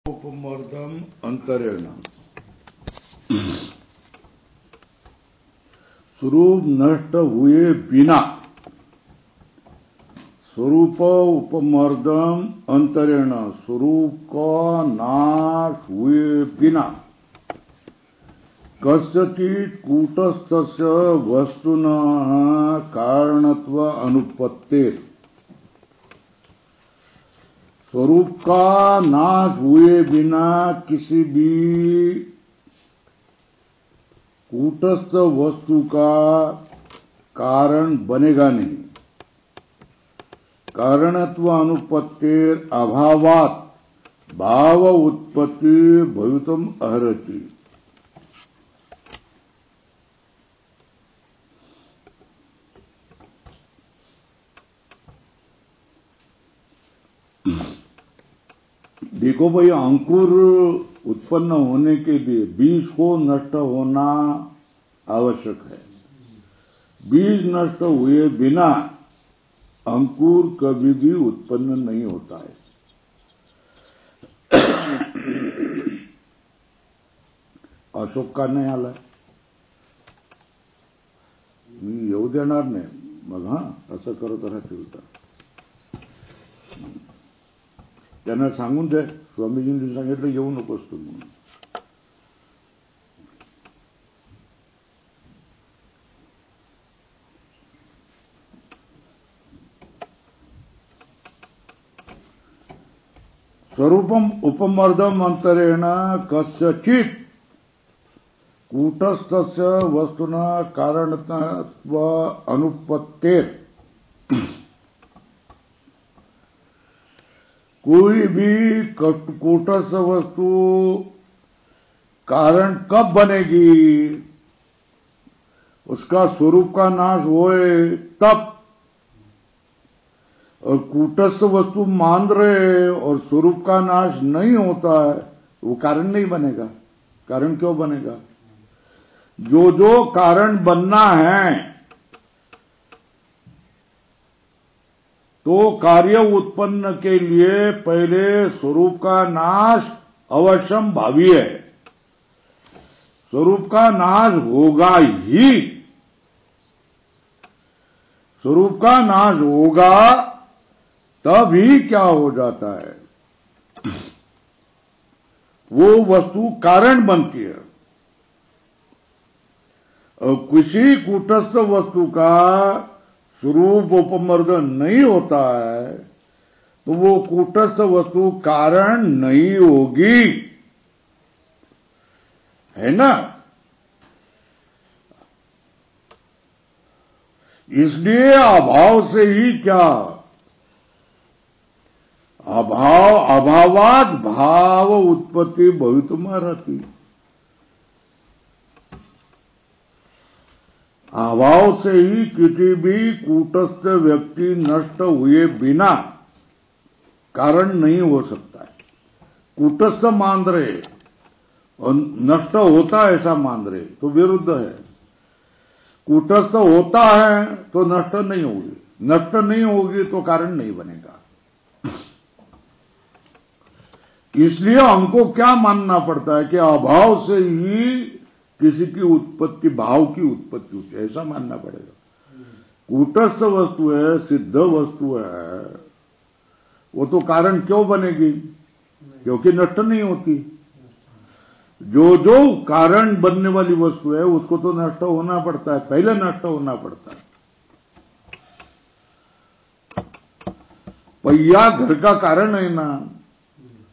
उपमर्दम अंतरेण स्वरूप नष्ट हुए बिना स्वरूप उपमर्दम अंतरेण स्वरूप का नाश हुए बिना कस्यचित् कूटस्थस्य वस्तुनः कारणत्व अनुपत्तेर स्वरूप का नाश हुए बिना किसी भी कूटस्थ वस्तु का कारण बनेगा नहीं। कारणत्व अनुपत्तिर अभावात् भाव उत्पत्ति भवितुम अर्हति। देखो भाई, अंकुर उत्पन्न होने के लिए बीज को नष्ट होना आवश्यक है। बीज नष्ट हुए बिना अंकुर कभी भी उत्पन्न नहीं होता है। अशोक का नाही आला, मी येऊ देणार नाही मग, असं करत राहतील तर त्यांना सांगून दे, स्वामीजींनी सांगितलं येऊ नकोस तू म्हणून. स्वरूपम उपमर्दम अंतरेण कस्यचित् कूटस्थस्य वस्तुना कारणत्व अनुपत्तेर कोई भी कूटस्थ वस्तु कारण कब बनेगी? उसका स्वरूप का नाश होए तब। और कूटस्थ वस्तु मान रहे और स्वरूप का नाश नहीं होता है, वो कारण नहीं बनेगा। कारण क्यों बनेगा? जो जो कारण बनना है तो कार्य उत्पन्न के लिए पहले स्वरूप का नाश अवश्यम भावी है। स्वरूप का नाश होगा ही। स्वरूप का नाश होगा तभी क्या हो जाता है, वो वस्तु कारण बनती है। और किसी कूटस्थ वस्तु का स्वरूप उपमर्दन नहीं होता है तो वो कूटस्थ वस्तु कारण नहीं होगी, है ना। इसलिए अभाव से ही क्या, अभावात् भाव उत्पत्ति भवितुम अर्हति। अभाव से ही किसी भी कूटस्थ व्यक्ति नष्ट हुए बिना कारण नहीं हो सकता है। कूटस्थ मान रहे और नष्ट होता है ऐसा मान रहे तो विरुद्ध है। कूटस्थ होता है तो नष्ट नहीं होगी, नष्ट नहीं होगी तो कारण नहीं बनेगा। इसलिए हमको क्या मानना पड़ता है कि अभाव से ही किसी की उत्पत्ति, भाव की उत्पत्ति होती है, ऐसा मानना पड़ेगा। कूटस्थ वस्तु है, सिद्ध वस्तु है, वो तो कारण क्यों बनेगी? क्योंकि नष्ट नहीं होती। जो जो कारण बनने वाली वस्तु है उसको तो नष्ट होना पड़ता है, पहले नष्ट होना पड़ता है। पहिया घर का कारण है ना,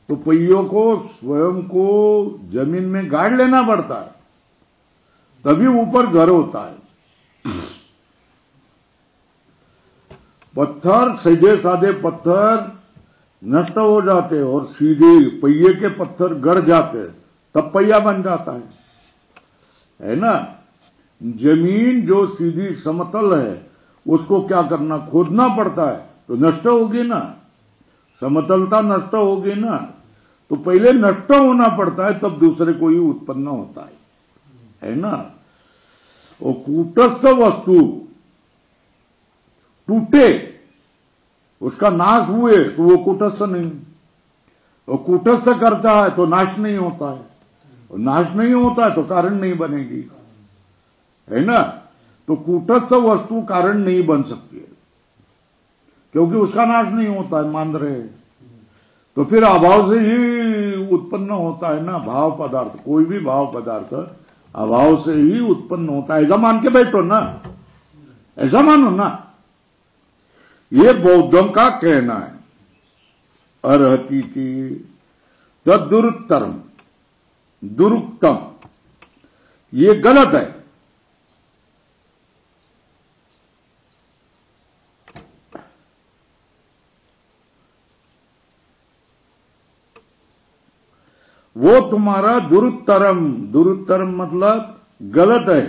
तो पहियों को स्वयं को जमीन में गाड़ लेना पड़ता है, तभी ऊपर घर होता है। पत्थर, सीधे साधे पत्थर नष्ट हो जाते और सीधे पहिए के पत्थर गड़ जाते, तब पहिया बन जाता है ना। जमीन जो सीधी समतल है उसको क्या करना, खोदना पड़ता है, तो नष्ट होगी ना, समतलता नष्ट होगी ना। तो पहले नष्ट होना पड़ता है तब दूसरे को ही उत्पन्न होता है ना। और कूटस्थ वस्तु टूटे, उसका नाश हुए तो वो कूटस्थ नहीं। और कूटस्थ करता है तो नाश नहीं होता है, और नाश नहीं होता है तो कारण नहीं बनेगी, है ना। तो कूटस्थ वस्तु कारण नहीं बन सकती है, क्योंकि उसका नाश नहीं होता है, मान रहे हैं। तो फिर अभाव से ही उत्पन्न होता है ना भाव पदार्थ, कोई भी भाव पदार्थ अभाव से ही उत्पन्न होता है, ऐसा मान के बैठो ना, ऐसा मानो ना। ये बौद्धों का कहना है। अर्हति की दुरुत्तरम, दुरुक्तम, ये गलत है। वो तुम्हारा दुरुत्तरम, दुरुत्तरम मतलब गलत है।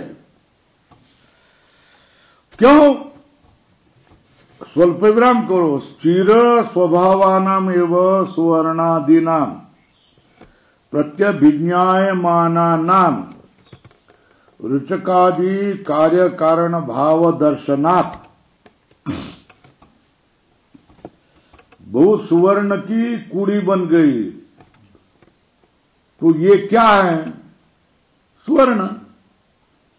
क्यों? स्वल्प विराम करो। स्थिर स्वभावानाम एवं सुवर्णादीनाम प्रत्यभिज्ञायमानानाम रुचकादि कार्य कारण भाव दर्शनात्। बहुत सुवर्ण की कुड़ी बन गई, तो ये क्या है? सुवर्ण।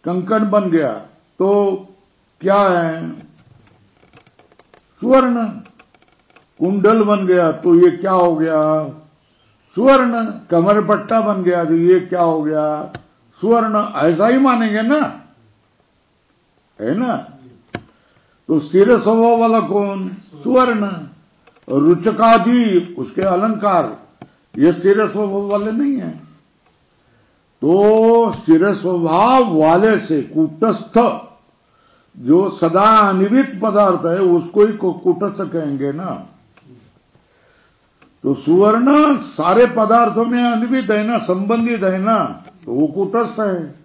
कंकण बन गया तो क्या है? सुवर्ण। कुंडल बन गया तो ये क्या हो गया? सुवर्ण। कमर पट्टा बन गया तो ये क्या हो गया? सुवर्ण। ऐसा ही मानेंगे ना, है ना। तो स्थिर स्वभाव वाला कौन? सुवर्ण। और रुचकादि उसके अलंकार, ये स्थिर स्वभाव वाले नहीं है। तो स्थिर स्वभाव वाले से कूटस्थ जो सदा अनिवित पदार्थ है उसको ही कूटस्थ कहेंगे ना। तो सुवर्ण सारे पदार्थों में अनिवित है ना, संबंधित है ना, तो वो कूटस्थ है।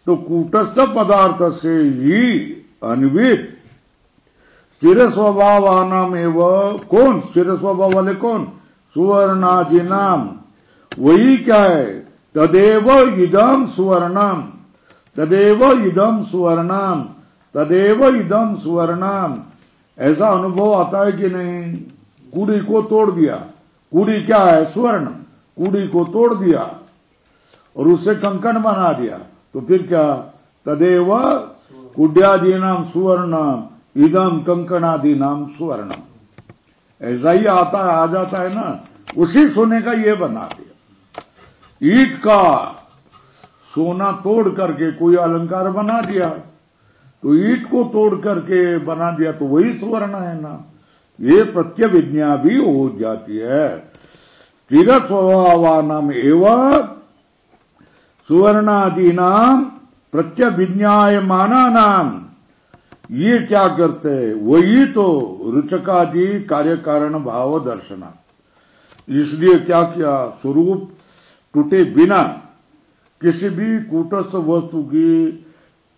तो कूटस्थ पदार्थ से ही अनिवित स्थिर स्वभावानाम एवं कौन? स्थिर स्वभाव वाले कौन? सुवर्णादि नाम। वही क्या है? तदेव इदम सुवर्णम, तदेव इदम सुवर्णम, तदेव इदम सुवर्णम। ऐसा अनुभव आता है कि नहीं? कूड़ी को तोड़ दिया, कूड़ी क्या है? स्वर्ण। कूड़ी को तोड़ दिया और उससे कंकण बना दिया, तो फिर क्या? तदेव कुड्यादीनाम सुवर्णम इदम कंकणादीनाम सुवर्णम। ऐसा ही आता है, आ जाता है ना। उसी सोने का ये बना दिया। ईट का सोना तोड़ करके कोई अलंकार बना दिया, तो ईट को तोड़ करके बना दिया तो वही सुवर्ण है ना। ये प्रत्यभिज्ञा भी हो जाती है। स्थिर स्वभावानाम एवं सुवर्णादीनाम प्रत्यभिज्ञायमानानाम। ये क्या करते हैं? वही तो रुचकादि कार्य कारण भाव दर्शना। इसलिए क्या किया? स्वरूप टूटे बिना किसी भी कूटस्थ वस्तु की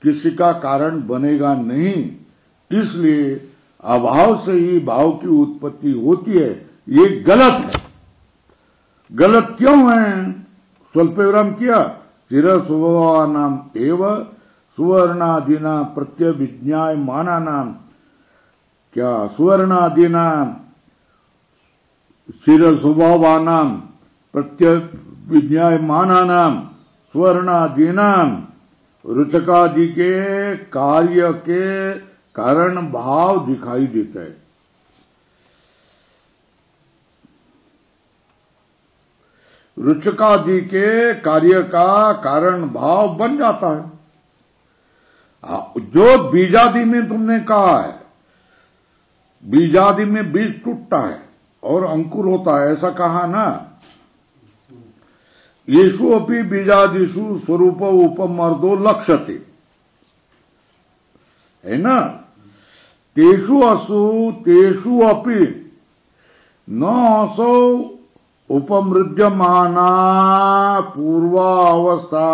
किसी का कारण बनेगा नहीं, इसलिए अभाव से ही भाव की उत्पत्ति होती है। ये गलत है। गलत क्यों है? स्वल्प विराम किया। स्थिर स्वभावानाम एवं सुवर्णादीना प्रत्यभिज्ञायमानानाम। क्या? सुवर्णादीना स्थिर स्वभावानाम प्रत्यभिज्ञायमानानाम सुवर्णादीनाम रुचकादि के कार्य के कारण भाव दिखाई देता है। रुचकादि के कार्य का कारण भाव बन जाता है। जो बीजादि में तुमने कहा है, बीजादि में बीज टूटता है और अंकुर होता है, ऐसा कहा ना। येषु अपि बीजादिषु स्वरूप उपमर्दो लक्ष्यते, है ना। तेषु असु तेषु अपि न असौ उपमृज्यमाना पूर्वावस्था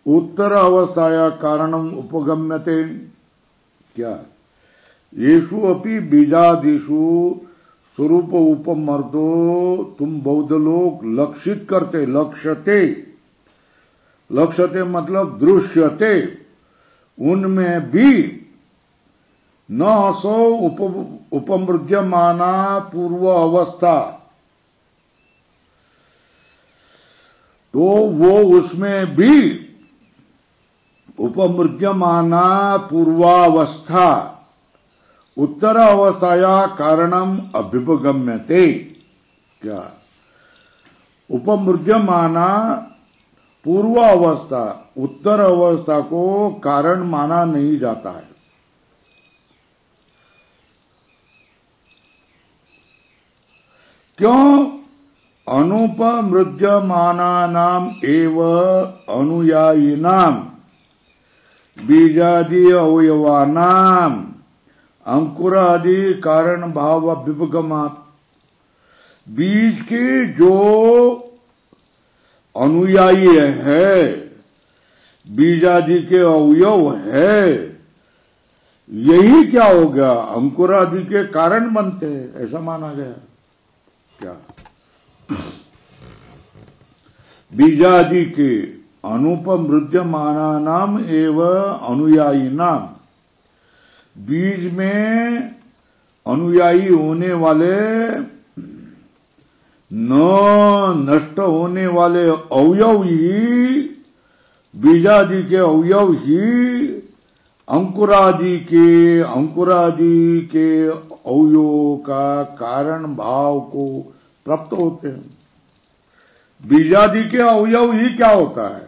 उत्तर अवस्थाया कारणम उपगम्यते। क्या? येषु अपि बीजादिषु स्वरूप उपमर्दो, तुम बौद्ध लोग लक्षित करते, लक्ष्यते, लक्ष्यते मतलब दृश्यते, उनमें भी न असौ उपमृज्यमाना पूर्व अवस्था, तो वो उसमें भी उपमृज्यमाना पूर्वावस्था उत्तरावस्थाया कारणम अभ्युपगम्यते। क्या उपमृज्यमाना पूर्वावस्था उत्तर अवस्था को कारण माना नहीं जाता है। क्यों? अनुपमृज्यमानानाम एव अनुयायिनाम बीजादि अवयवानाम अंकुरादि कारण भाव अभ्युपगमात्। बीज के जो अनुयायी है, बीजादि के अवयव है, यही क्या हो गया? अंकुरादि के कारण बनते हैं, ऐसा माना गया। क्या बीजादि के अनुपमृज्यमानानाम एवं अनुयायी नाम, बीज में अनुयायी होने वाले न नष्ट होने वाले अवयव ही, बीजादि के अवयव ही अंकुरादि के अवयवों का कारण भाव को प्राप्त होते हैं। बीजादि के अवयव ही क्या होता है?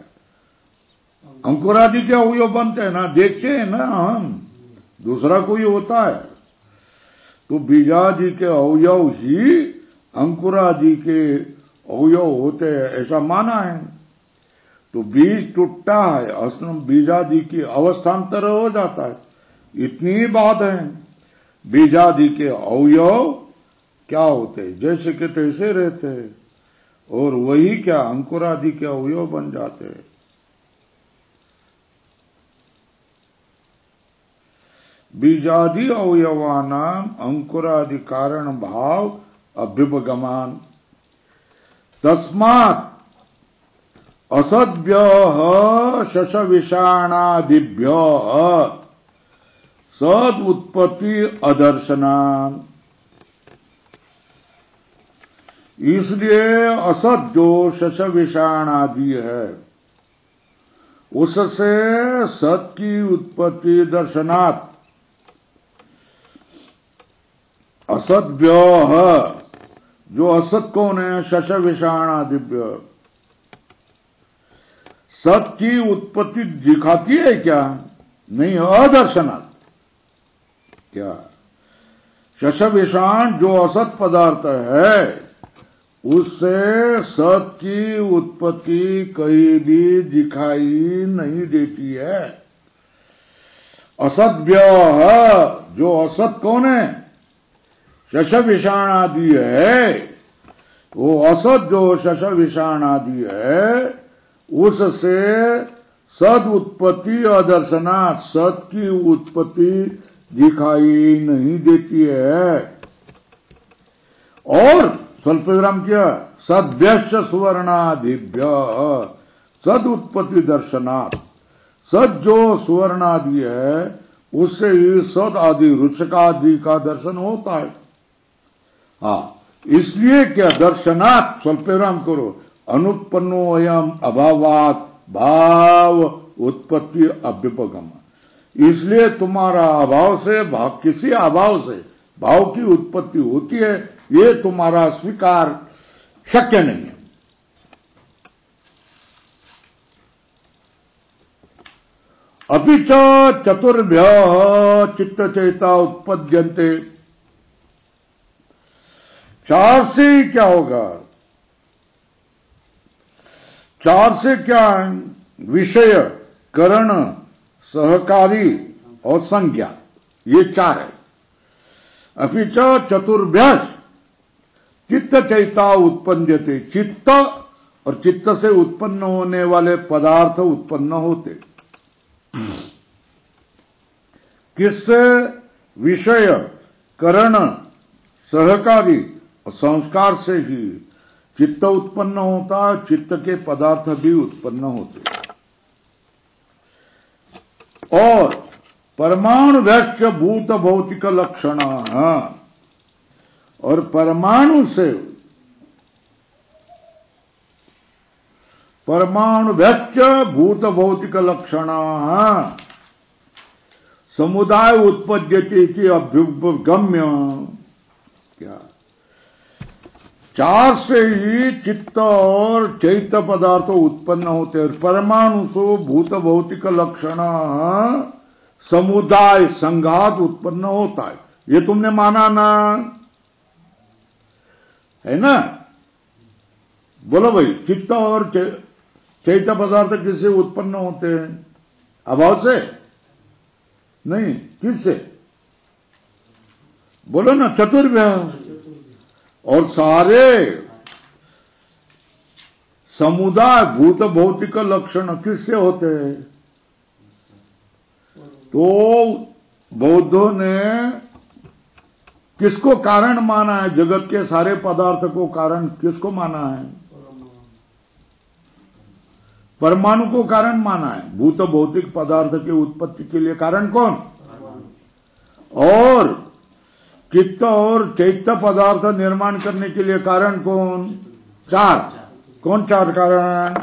अंकुरादि के अवयव बनते हैं ना, देखते हैं ना हम, दूसरा कोई होता है। तो बीजादि के अवयव ही अंकुरादि के अवयव होते हैं, ऐसा माना है। तो बीज टूटता है, असल बीजादि की अवस्थांतर हो जाता है, इतनी बात है। बीजादि के अवयव क्या होते हैं? जैसे के तैसे रहते हैं, और वही क्या अंकुरादि के अवयव बन जाते हैं। बीजादि अवयवानाम अंकुरादि कारण भाव अभ्युपगमान। तस्मात् असद्भ्यः शशविषाणादिभ्यः सद उत्पत्ति अदर्शनान्। इसलिए असत जो शशविषाण आदि है, उससे सत की उत्पत्ति दर्शनात् असद्भ्यः, जो असत कौन है? शशविषाण आदिभ्य। सत की उत्पत्ति दिखाती है क्या? नहीं, अदर्शनात्। क्या शशविषाण जो असत पदार्थ है, उससे सत की उत्पत्ति कहीं भी दिखाई नहीं देती है। असद्भ्य, जो असत कौन है? शशविषाण आदि है। वो असत जो शशविषाण आदि है, उससे सद उत्पत्ति अदर्शनात्, सत की उत्पत्ति दिखाई नहीं देती है। और स्वल्प विराम किया, सद्भ्यश्च सुवर्णादिभ्य सद उत्पत्ति दर्शनात्। सद जो सुवर्णादि है, उससे ही सद आदि रुचकादि का दर्शन होता है। हाँ, इसलिए क्या दर्शनात्, स्वल्प विराम करो, अनुत्पन्नो अयम अभावात् भाव उत्पत्ति अभ्युपगम। इसलिए तुम्हारा अभाव से भाव, किसी अभाव से भाव की उत्पत्ति होती है, ये तुम्हारा स्वीकार शक्य नहीं है। अपि च चतुर्भ्यः चित्त चेता उत्पद्यन्ते। चार से क्या होगा? चार से क्या है? विषय, करण, सहकारी और संज्ञा, ये चार है। अपि च चतुर्भ्यः चित्त चैता उत्पन्यते। चित्त और चित्त से उत्पन्न होने वाले पदार्थ उत्पन्न होते किससे? विषय, करण, सहकारी और संस्कार से ही चित्त उत्पन्न होता, चित्त के पदार्थ भी उत्पन्न होते। और परमाणु व्यक्ष भूत भौतिक लक्षण, और परमाणु से परमाणु व्यक्ष भूत भौतिक लक्षण समुदाय उत्पद्यते अभ्युपगम्य। क्या 4 से ही चित्त और चैत्य पदार्थ उत्पन्न होते हैं। परमाणु से भूत भौतिक लक्षण समुदाय संघात उत्पन्न होता है। ये तुमने माना ना, है ना? बोलो भाई, चित्त और चैत्य पदार्थ किससे उत्पन्न होते हैं? अभाव से नहीं, किससे? बोलो ना, चतुर्व्यय। और सारे समुदाय भूत भौतिक लक्षण किससे होते हैं? तो बौद्धों ने किसको कारण माना है? जगत के सारे पदार्थ को कारण किसको माना है? परमाणु को कारण माना है। भूत भौतिक पदार्थ की उत्पत्ति के लिए कारण कौन? और चित्त और चैत्य पदार्थ निर्माण करने के लिए कारण कौन? 4। कौन 4 कारण?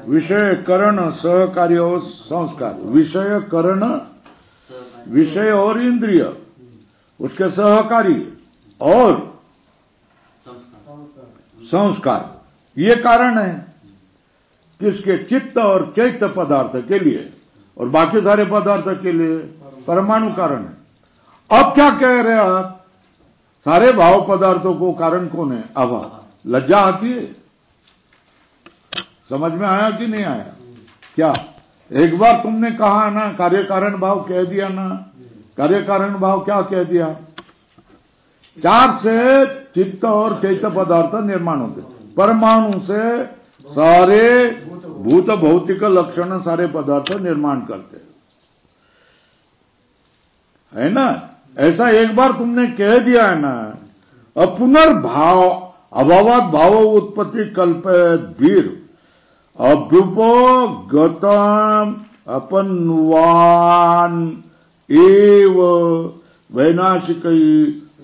विषय, करण, सहकार्य और संस्कार। विषय, करण, विषय और इंद्रिय, उसके सहकारी और संस्कार, ये कारण है किसके? चित्त और चैत्य पदार्थ के लिए। और बाकी सारे पदार्थ के लिए परमाणु कारण है। अब क्या कह रहे आप? सारे भाव पदार्थों को कारण कौन है? अभाव। लज्जा आती है? समझ में आया कि नहीं आया? क्या एक बार तुमने कहा ना, कार्य कारण भाव कह दिया ना? कार्य कारण भाव क्या कह दिया? 4 से चित्त और चैत्य पदार्थ निर्माण होते। परमाणु से सारे भूत भौतिक लक्षण सारे पदार्थ निर्माण करते, है ना? ऐसा एक बार तुमने कह दिया है ना। अब पुनर्भाव अभावात भाव उत्पत्ति कल्प धीर अभ्युपगतम अपनवान एव वैनाशिक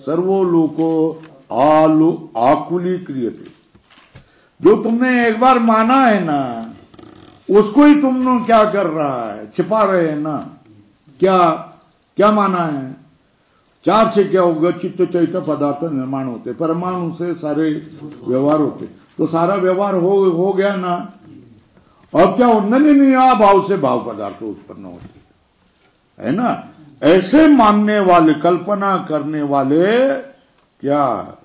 सर्वो लोको आकुली क्रियते। जो तुमने एक बार माना है ना, उसको ही तुम क्या कर रहा है? छिपा रहे हैं ना। क्या माना है? 4 से क्या होगा? चित्त चैत्य पदार्थ निर्माण होते, परमाणु से सारे व्यवहार होते। तो सारा व्यवहार हो गया ना। अब क्या होना? नहीं, भाव से भाव पदार्थ उत्पन्न होते, है ना? ऐसे मानने वाले, कल्पना करने वाले, क्या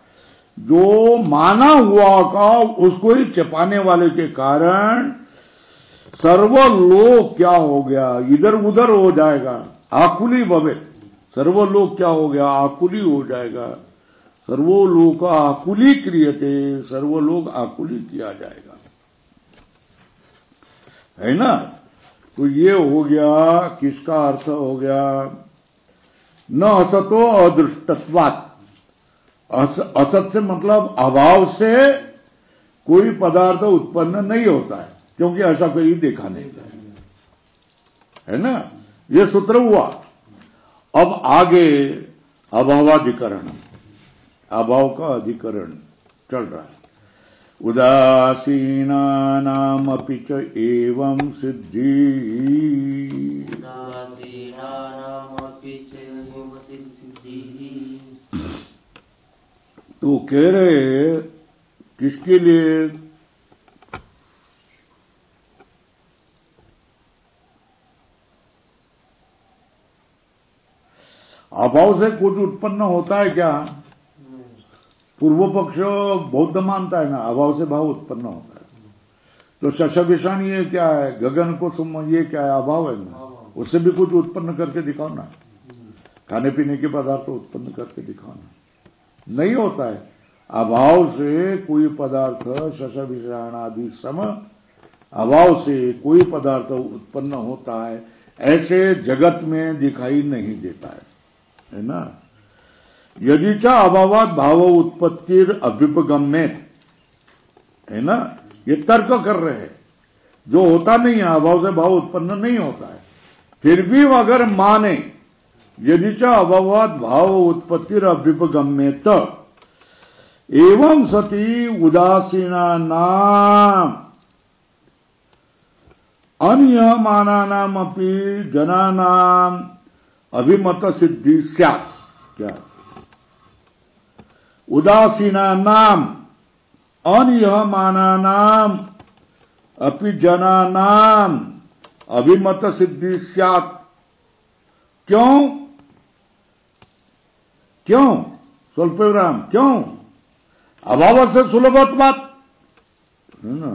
जो माना हुआ का उसको ही छिपाने वाले के कारण सर्वलोक क्या हो गया? इधर उधर हो जाएगा। आकुली भवे, सर्वलोक क्या हो गया? आकुली हो जाएगा। सर्वलोक आकुली क्रियते, सर्वलोक आकुली किया जाएगा, है ना? तो ये हो गया, किसका अर्थ हो गया? न असतो अदृष्टत्वात्। असत से मतलब अभाव से कोई पदार्थ उत्पन्न नहीं होता है, क्योंकि ऐसा कोई देखा नहीं, है ना? ये सूत्र हुआ। अब आगे अभावाधिकरण, अभाव का अधिकरण चल रहा है। उदासीनानामपि च एवं सिद्धि। तो कह रहे किसके लिए? अभाव से कुछ उत्पन्न होता है क्या? पूर्व पक्ष बौद्ध मानता है ना, अभाव से भाव उत्पन्न होता है। तो शशविषाण ये क्या है? गगन को सुम ये क्या है? अभाव है ना। उससे भी कुछ उत्पन्न करके दिखाओ ना। खाने पीने के पदार्थ उत्पन्न करके दिखाओ ना। नहीं होता है। अभाव से कोई पदार्थ, शशविषाण आदि सम अभाव से कोई पदार्थ उत्पन्न होता है, ऐसे जगत में दिखाई नहीं देता है ना? यदि च अभावात भाव उत्पत्तिर अभ्युपगम्येत, है ना? ये तर्क कर रहे हैं। जो होता नहीं है, अभाव से भाव उत्पन्न नहीं होता है, फिर भी अगर माने यदि च अभावात भाव उत्पत्तिर अभ्युपगम्येत एवं सती उदासीना नाम अनियमानानाम अपि जनानाम अभिमत सिद्धि स्यात्। क्या उदासीनानाम अनियमानानाम अपि जनानाम अभिमत सिद्धि स्यात्। क्यों क्यों स्वल्पविराम क्यों? अभाव से सुलभत्वात् है ना।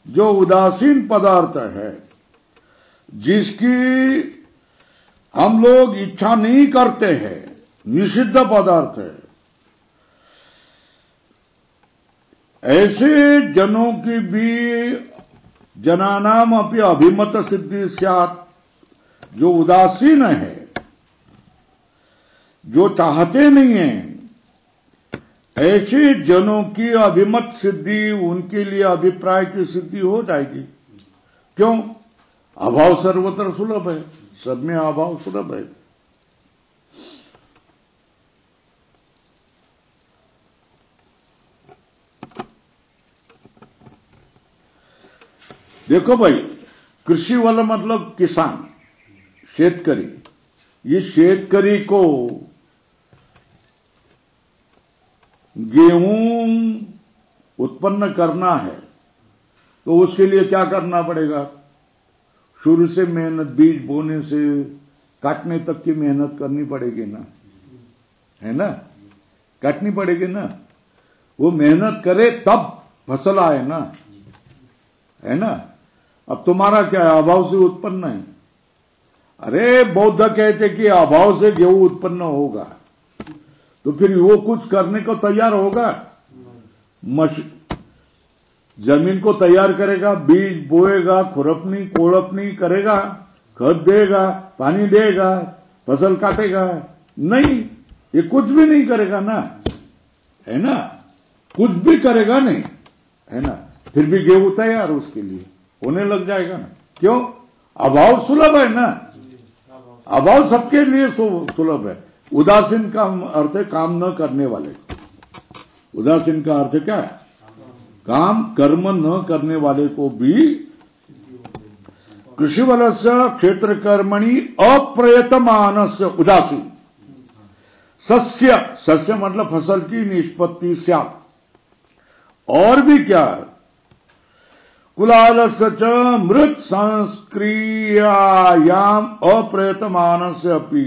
जो उदासीन पदार्थ है, जिसकी हम लोग इच्छा नहीं करते हैं, निषिद्ध पदार्थ है, ऐसे जनों की भी जनानाम अपि अभिमत सिद्धि स्यात्। जो उदासीन है, जो चाहते नहीं है, ऐसे जनों की अभिमत सिद्धि, उनके लिए अभिप्राय की सिद्धि हो जाएगी। क्यों? अभाव सर्वत्र सुलभ है, सब में अभाव सुलभ है। देखो भाई, कृषि वाला मतलब किसान, शेतकरी। ये शेतकरी को गेहूं उत्पन्न करना है तो उसके लिए क्या करना पड़ेगा? शुरू से मेहनत, बीज बोने से काटने तक की मेहनत करनी पड़ेगी ना, है ना? काटनी पड़ेगी ना। वो मेहनत करे तब फसल आए ना, है ना। अब तुम्हारा क्या है? अभाव से उत्पन्न है। अरे बौद्ध कहते कि अभाव से गेहूं उत्पन्न होगा, तो फिर वो कुछ करने को तैयार होगा? जमीन को तैयार करेगा, बीज बोएगा, खुरपनी कोड़पनी करेगा, खाद देगा, पानी देगा, फसल काटेगा? नहीं, ये कुछ भी नहीं करेगा ना, है ना। कुछ भी करेगा नहीं, है ना। फिर भी गेहूं तैयार उसके लिए होने लग जाएगा ना। क्यों? अभाव सुलभ है ना। अभाव सबके लिए सुलभ है। उदासीन का अर्थ है काम न करने वाले। उदासीन का अर्थ क्या है? काम कर्म न करने वाले को भी। कृषि वलस्य क्षेत्र कर्मणि अप्रयतमानस्य उदासीन सस्य, सस्य मतलब फसल की निष्पत्ति स्यात्। और भी क्या है? कुलालस्य च मृत संस्क्रियायाम अप्रयतमानस्य अपि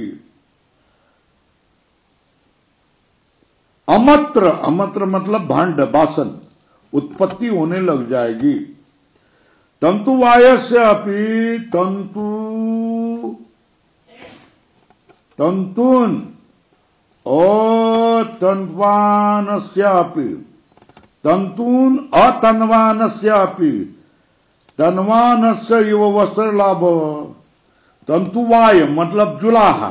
अमत्र, अमत्र मतलब भांड बासन, उत्पत्ति होने लग जाएगी। तंतुवायस्य अपि तंतून अतन्वानस्यापि तंतून अतन्वानस्यापि तन्वानस्य इव वस्त्र लाभ। तंतुवाय मतलब जुलाहा,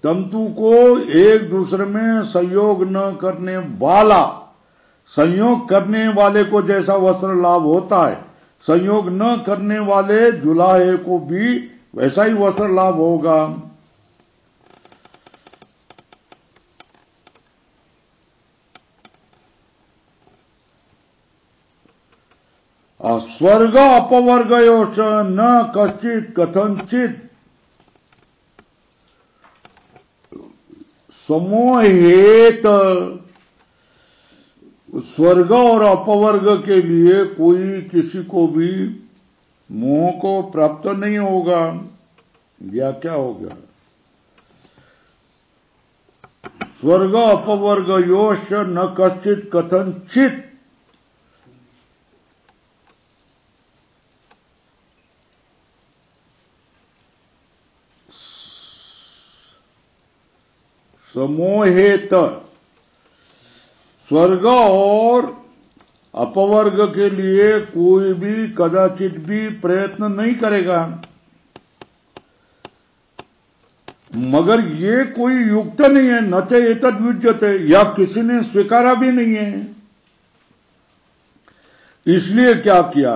तंतु को एक दूसरे में संयोग न करने वाला, संयोग करने वाले को जैसा वस्त्र लाभ होता है, संयोग न करने वाले जुलाहे को भी वैसा ही वस्त्र लाभ होगा। स्वर्ग अपवर्गयोश्च न कश्चित कथंचित समोहेत। स्वर्ग और अपवर्ग के लिए कोई किसी को भी मोह को प्राप्त नहीं होगा। या क्या होगा? स्वर्ग अपवर्ग योश्च न कश्चित कथंचित समोहेत। स्वर्ग और अपवर्ग के लिए कोई भी कदाचित भी प्रयत्न नहीं करेगा। मगर ये कोई युक्त नहीं है, न च एतद् विद्यते, या किसी ने स्वीकारा भी नहीं है। इसलिए क्या किया?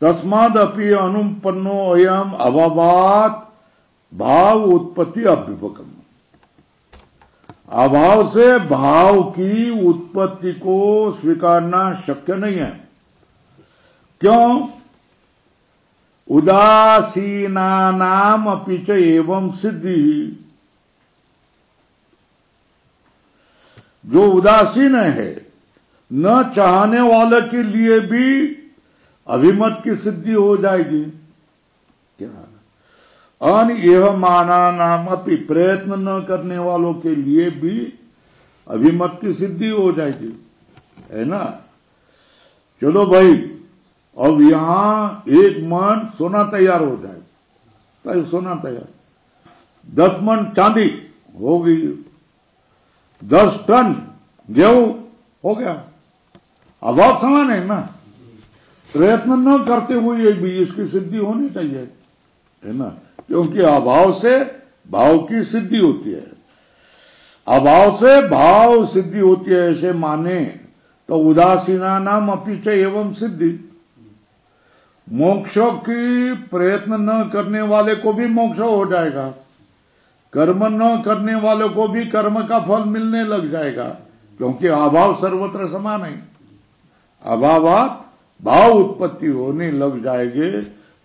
तस्मादपि अनुपन्नो अयम अभावात् भाव उत्पत्ति अभ्युपगम। अभाव से भाव की उत्पत्ति को स्वीकारना शक्य नहीं है। क्यों? उदासीनानाम अपि च एवं सिद्धि। जो उदासीन है, न चाहने वाले के लिए भी अभिमत की सिद्धि हो जाएगी। क्या अन यह माना नाम अपनी प्रयत्न न करने वालों के लिए भी अभिमत की सिद्धि हो जाएगी, है ना। चलो भाई, अब यहां एक मन सोना तैयार हो जाए, तो सोना तैयार, 10 मन चांदी हो गई, 10 टन गेहूं हो गया। अभाव समान है ना, प्रयत्न न करते हुए भी इसकी सिद्धि होनी चाहिए, है ना। क्योंकि अभाव से भाव की सिद्धि होती है, अभाव से भाव सिद्धि होती है, ऐसे माने तो उदासीना नाम अपि च एवं सिद्धि। मोक्ष की प्रयत्न न करने वाले को भी मोक्ष हो जाएगा, कर्म न करने वाले को भी कर्म का फल मिलने लग जाएगा, क्योंकि अभाव सर्वत्र समान है। अभावात भाव उत्पत्ति होने लग जाएंगे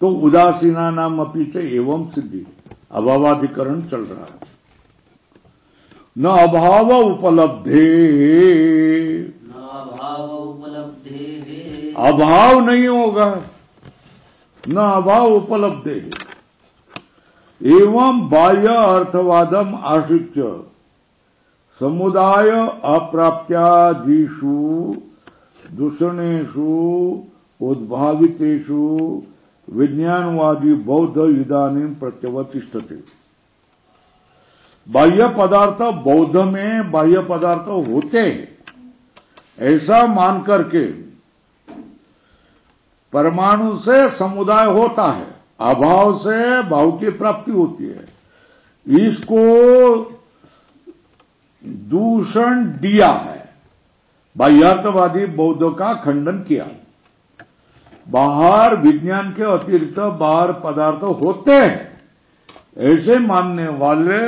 तो उदासीना नाम अपि च एवं सिद्धि, अभावाधिकरण चल रहा है। न अभाव उपलब्धे, अभाव नहीं होगा, न अभाव उपलब्धे। एवं बाह्य अर्थवादम आश्रित्य समुदाय अप्राप्त्यादिषु दूषणेषु उद्भावितेषु विज्ञानवादी बौद्ध इदानीं प्रत्यवतिष्ठते। बाह्य पदार्थ बौद्ध में बाह्य पदार्थ होते हैं, ऐसा मान करके परमाणु से समुदाय होता है, अभाव से भाव की प्राप्ति होती है। इसको दूषण दिया है, बाह्यार्थवादी बौद्ध का खंडन किया। बाहर विज्ञान के अतिरिक्त बाहर पदार्थ होते हैं, ऐसे मानने वाले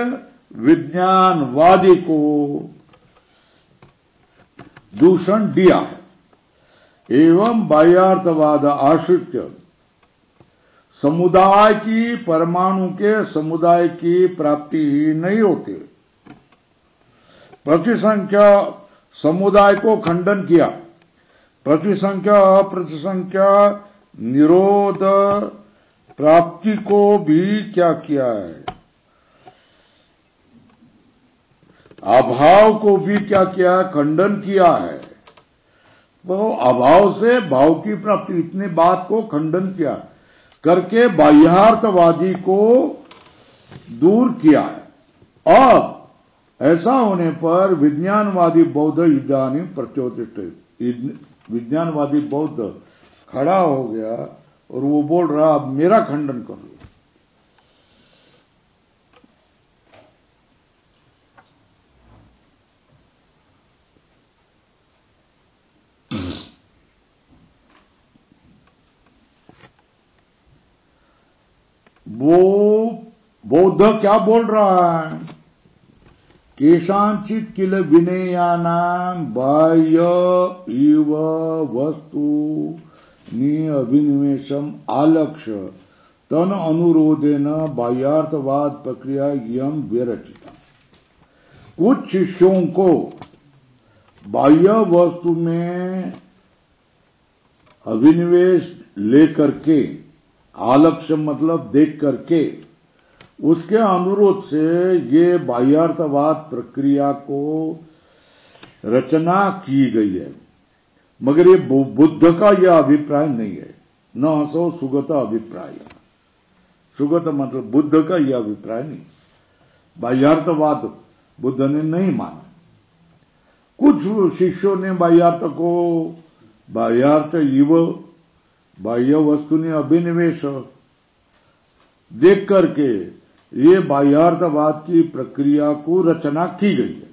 विज्ञानवादी को दूषण दिया है। एवं बाह्यार्थवाद आश्रित समुदाय की, परमाणु के समुदाय की प्राप्ति ही नहीं होती। प्रतिसंख्या समुदाय को खंडन किया, प्रतिसंख्या अप्रतिसंख्या निरोध प्राप्ति को भी क्या किया है, अभाव को भी क्या किया, खंडन किया है। तो अभाव से भाव की प्राप्ति, इतनी बात को खंडन किया करके बाह्यार्थवादी को दूर किया है। अब ऐसा होने पर विज्ञानवादी बौद्ध इदानीं प्रत्योतिष्ठित, विज्ञानवादी बौद्ध खड़ा हो गया और वो बोल रहा अब मेरा खंडन कर लो। वो बौद्ध क्या बोल रहा है, केशांचित किल विनेयानां बाह्य इव वस्तु नि अभिनिवेशम आलक्ष्य तन अनुरोधेन बाह्यार्थवाद प्रक्रिया यम विरचिता। कुछ शिष्यों को बाह्य वस्तु में अभिनिवेश लेकर के, आलक्ष्य मतलब देख करके, उसके अनुरोध से ये बाह्यार्थवाद प्रक्रिया को रचना की गई है। मगर ये बुद्ध का यह अभिप्राय नहीं है, न असो सुगत अभिप्राय। सुगत मतलब बुद्ध का यह अभिप्राय नहीं, बाह्यार्थवाद बुद्ध ने नहीं माना। कुछ शिष्यों ने बाह्यार्थ को बाह्यार्थ इव बाह्य वस्तु ने अभिनिवेश देख करके ये बाह्यार्थवाद की प्रक्रिया को रचना की गई है,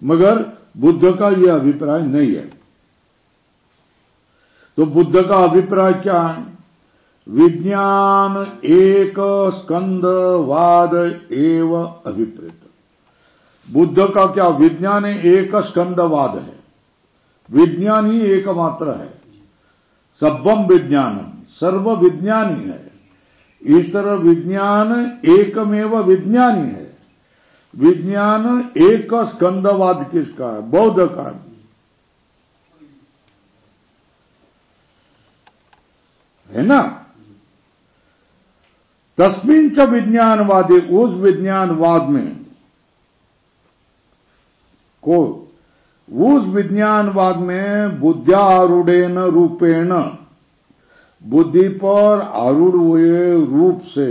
मगर बुद्ध का यह अभिप्राय नहीं है। तो बुद्ध का अभिप्राय क्या है, विज्ञान एक स्कंदवाद एव अभिप्रेत। बुद्ध का क्या, विज्ञान एक स्कंदवाद है, विज्ञान ही एकमात्र है। सर्वम विज्ञानम, सर्व विज्ञान ही है, इस तरह विज्ञान एकमेव विज्ञानी है। विज्ञान एक स्कंदवाद किसका है? बौद्ध का। है ना? तस्मिन् च विज्ञानवादी, उस विज्ञानवाद में उस विज्ञानवाद में बुद्ध्यारूढ़ेन रूपेण, बुद्धि पर आरूढ़ हुए रूप से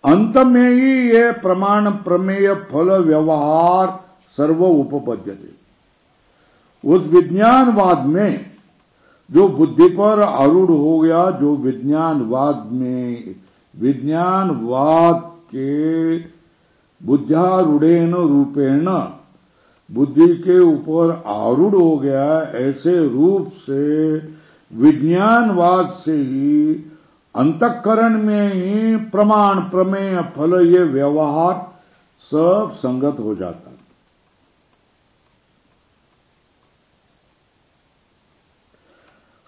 अंत में ही ये प्रमाण प्रमेय फल व्यवहार सर्व उपपद्यते। उस विज्ञानवाद में जो बुद्धि पर आरूढ़ हो गया, जो विज्ञानवाद में विज्ञानवाद के बुद्ध्यारूढ़ेन रूपेण, बुद्धि के ऊपर आरूढ़ हो गया, ऐसे रूप से विज्ञानवाद से ही अंतःकरण में ही प्रमाण प्रमेय फल ये व्यवहार सब संगत हो जाता है।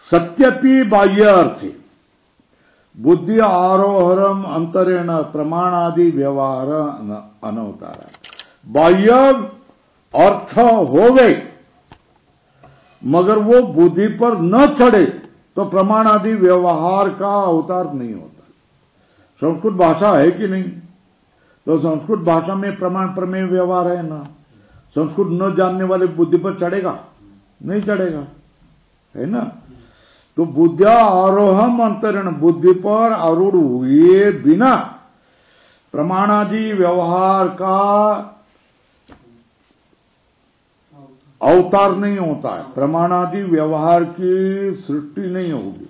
सत्यपि बाह्य अर्थे बुद्धि आरोहरम अंतरेण प्रमाणादि व्यवहार अनवतारा। बाह्य अर्थ हो गए मगर वो बुद्धि पर न चढ़े तो प्रमाण आदि व्यवहार का अवतार नहीं होता। संस्कृत भाषा है कि नहीं? तो संस्कृत भाषा में प्रमाण प्रमेय व्यवहार है ना। संस्कृत न जानने वाले बुद्धि पर चढ़ेगा? नहीं चढ़ेगा, है ना। तो बुद्ध्या आरोहम अंतरण, बुद्धि पर आरूढ़ हुए बिना प्रमाणादि व्यवहार का अवतार नहीं होता है। प्रमाणादि व्यवहार की सृष्टि नहीं होगी।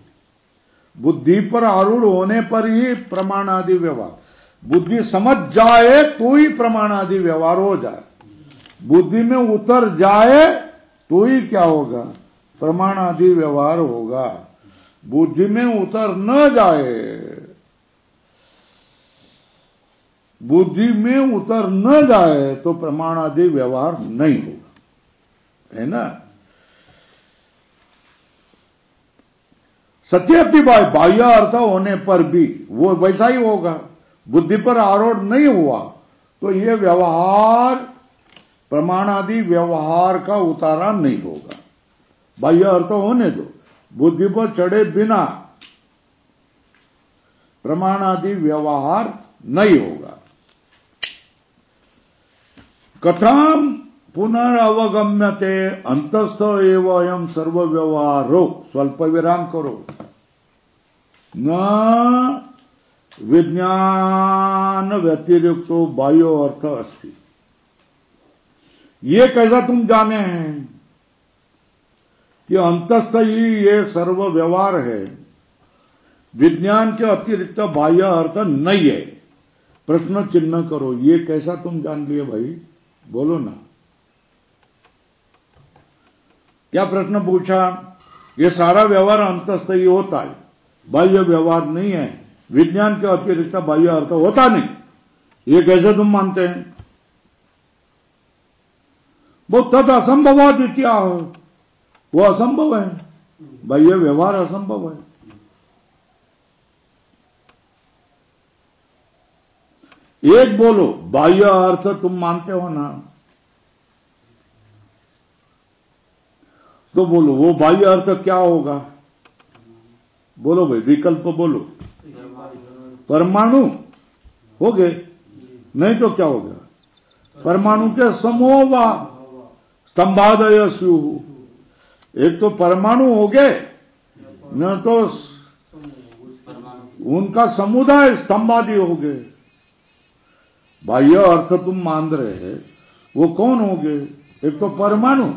बुद्धि पर आरूढ़ होने पर ही प्रमाणादि व्यवहार, बुद्धि समझ जाए तो ही प्रमाणादि व्यवहार हो जाए। बुद्धि में उतर जाए तो ही क्या होगा? प्रमाणादि व्यवहार होगा। बुद्धि में उतर न जाए, बुद्धि में उतर न जाए तो प्रमाणादि व्यवहार नहीं होगा, है ना। सत्यपि बाह्य अर्थ होने पर भी वो वैसा ही होगा। बुद्धि पर आरूढ़ नहीं हुआ तो ये व्यवहार प्रमाणादि व्यवहार का उतारा नहीं होगा। बाह्य अर्थ होने दो, बुद्धि पर चढ़े बिना प्रमाणादि व्यवहार नहीं होगा। कथम पुनरवगम्यते अंतस्थ एवं अयम सर्व व्यवहारो, स्वल्प विराम करो, न विज्ञान व्यतिरिक्तो बाह्यो अर्थ अस्ति। ये कैसा तुम जाने हैं कि अंतस्थ ही ये सर्व व्यवहार है, विज्ञान के अतिरिक्त बाह्य अर्थ नहीं है? प्रश्न चिन्ह करो, ये कैसा तुम जान लिए भाई? बोलो ना, क्या प्रश्न पूछा? ये सारा व्यवहार अंतस्थ ही होता है, बाह्य व्यवहार नहीं है, विज्ञान के अतिरिक्त बाह्य अर्थ होता नहीं, ये कैसे तुम मानते हैं? वो तद असंभवाद इत्याह, वो असंभव है, बाह्य व्यवहार असंभव है। एक बोलो, बाह्य अर्थ तुम मानते हो ना? तो बोलो वो बाह्य अर्थ क्या होगा? बोलो भाई, विकल्प बोलो। परमाणु हो गए, नहीं तो क्या हो गया? परमाणु के समूह व स्तंभादय स्युः। एक तो परमाणु हो गए, न तो उनका समुदाय स्तंभादि हो गए। बाह्य अर्थ तुम मान रहे हैं, वो कौन हो गए? एक तो परमाणु,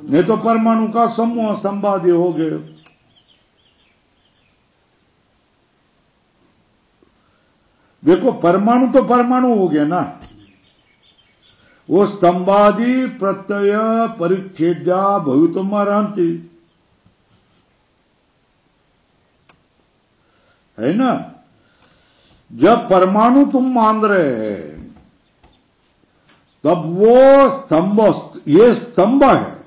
नहीं तो परमाणु का समूह स्तंभादि हो गए। देखो, परमाणु तो परमाणु हो गया ना, वो स्तंभादि प्रत्यय परिच्छेद्या भवितुम अर्हन्ति, है ना। जब परमाणु तुम मान रहे हैं तब वो स्तंभ, ये स्तंभ है,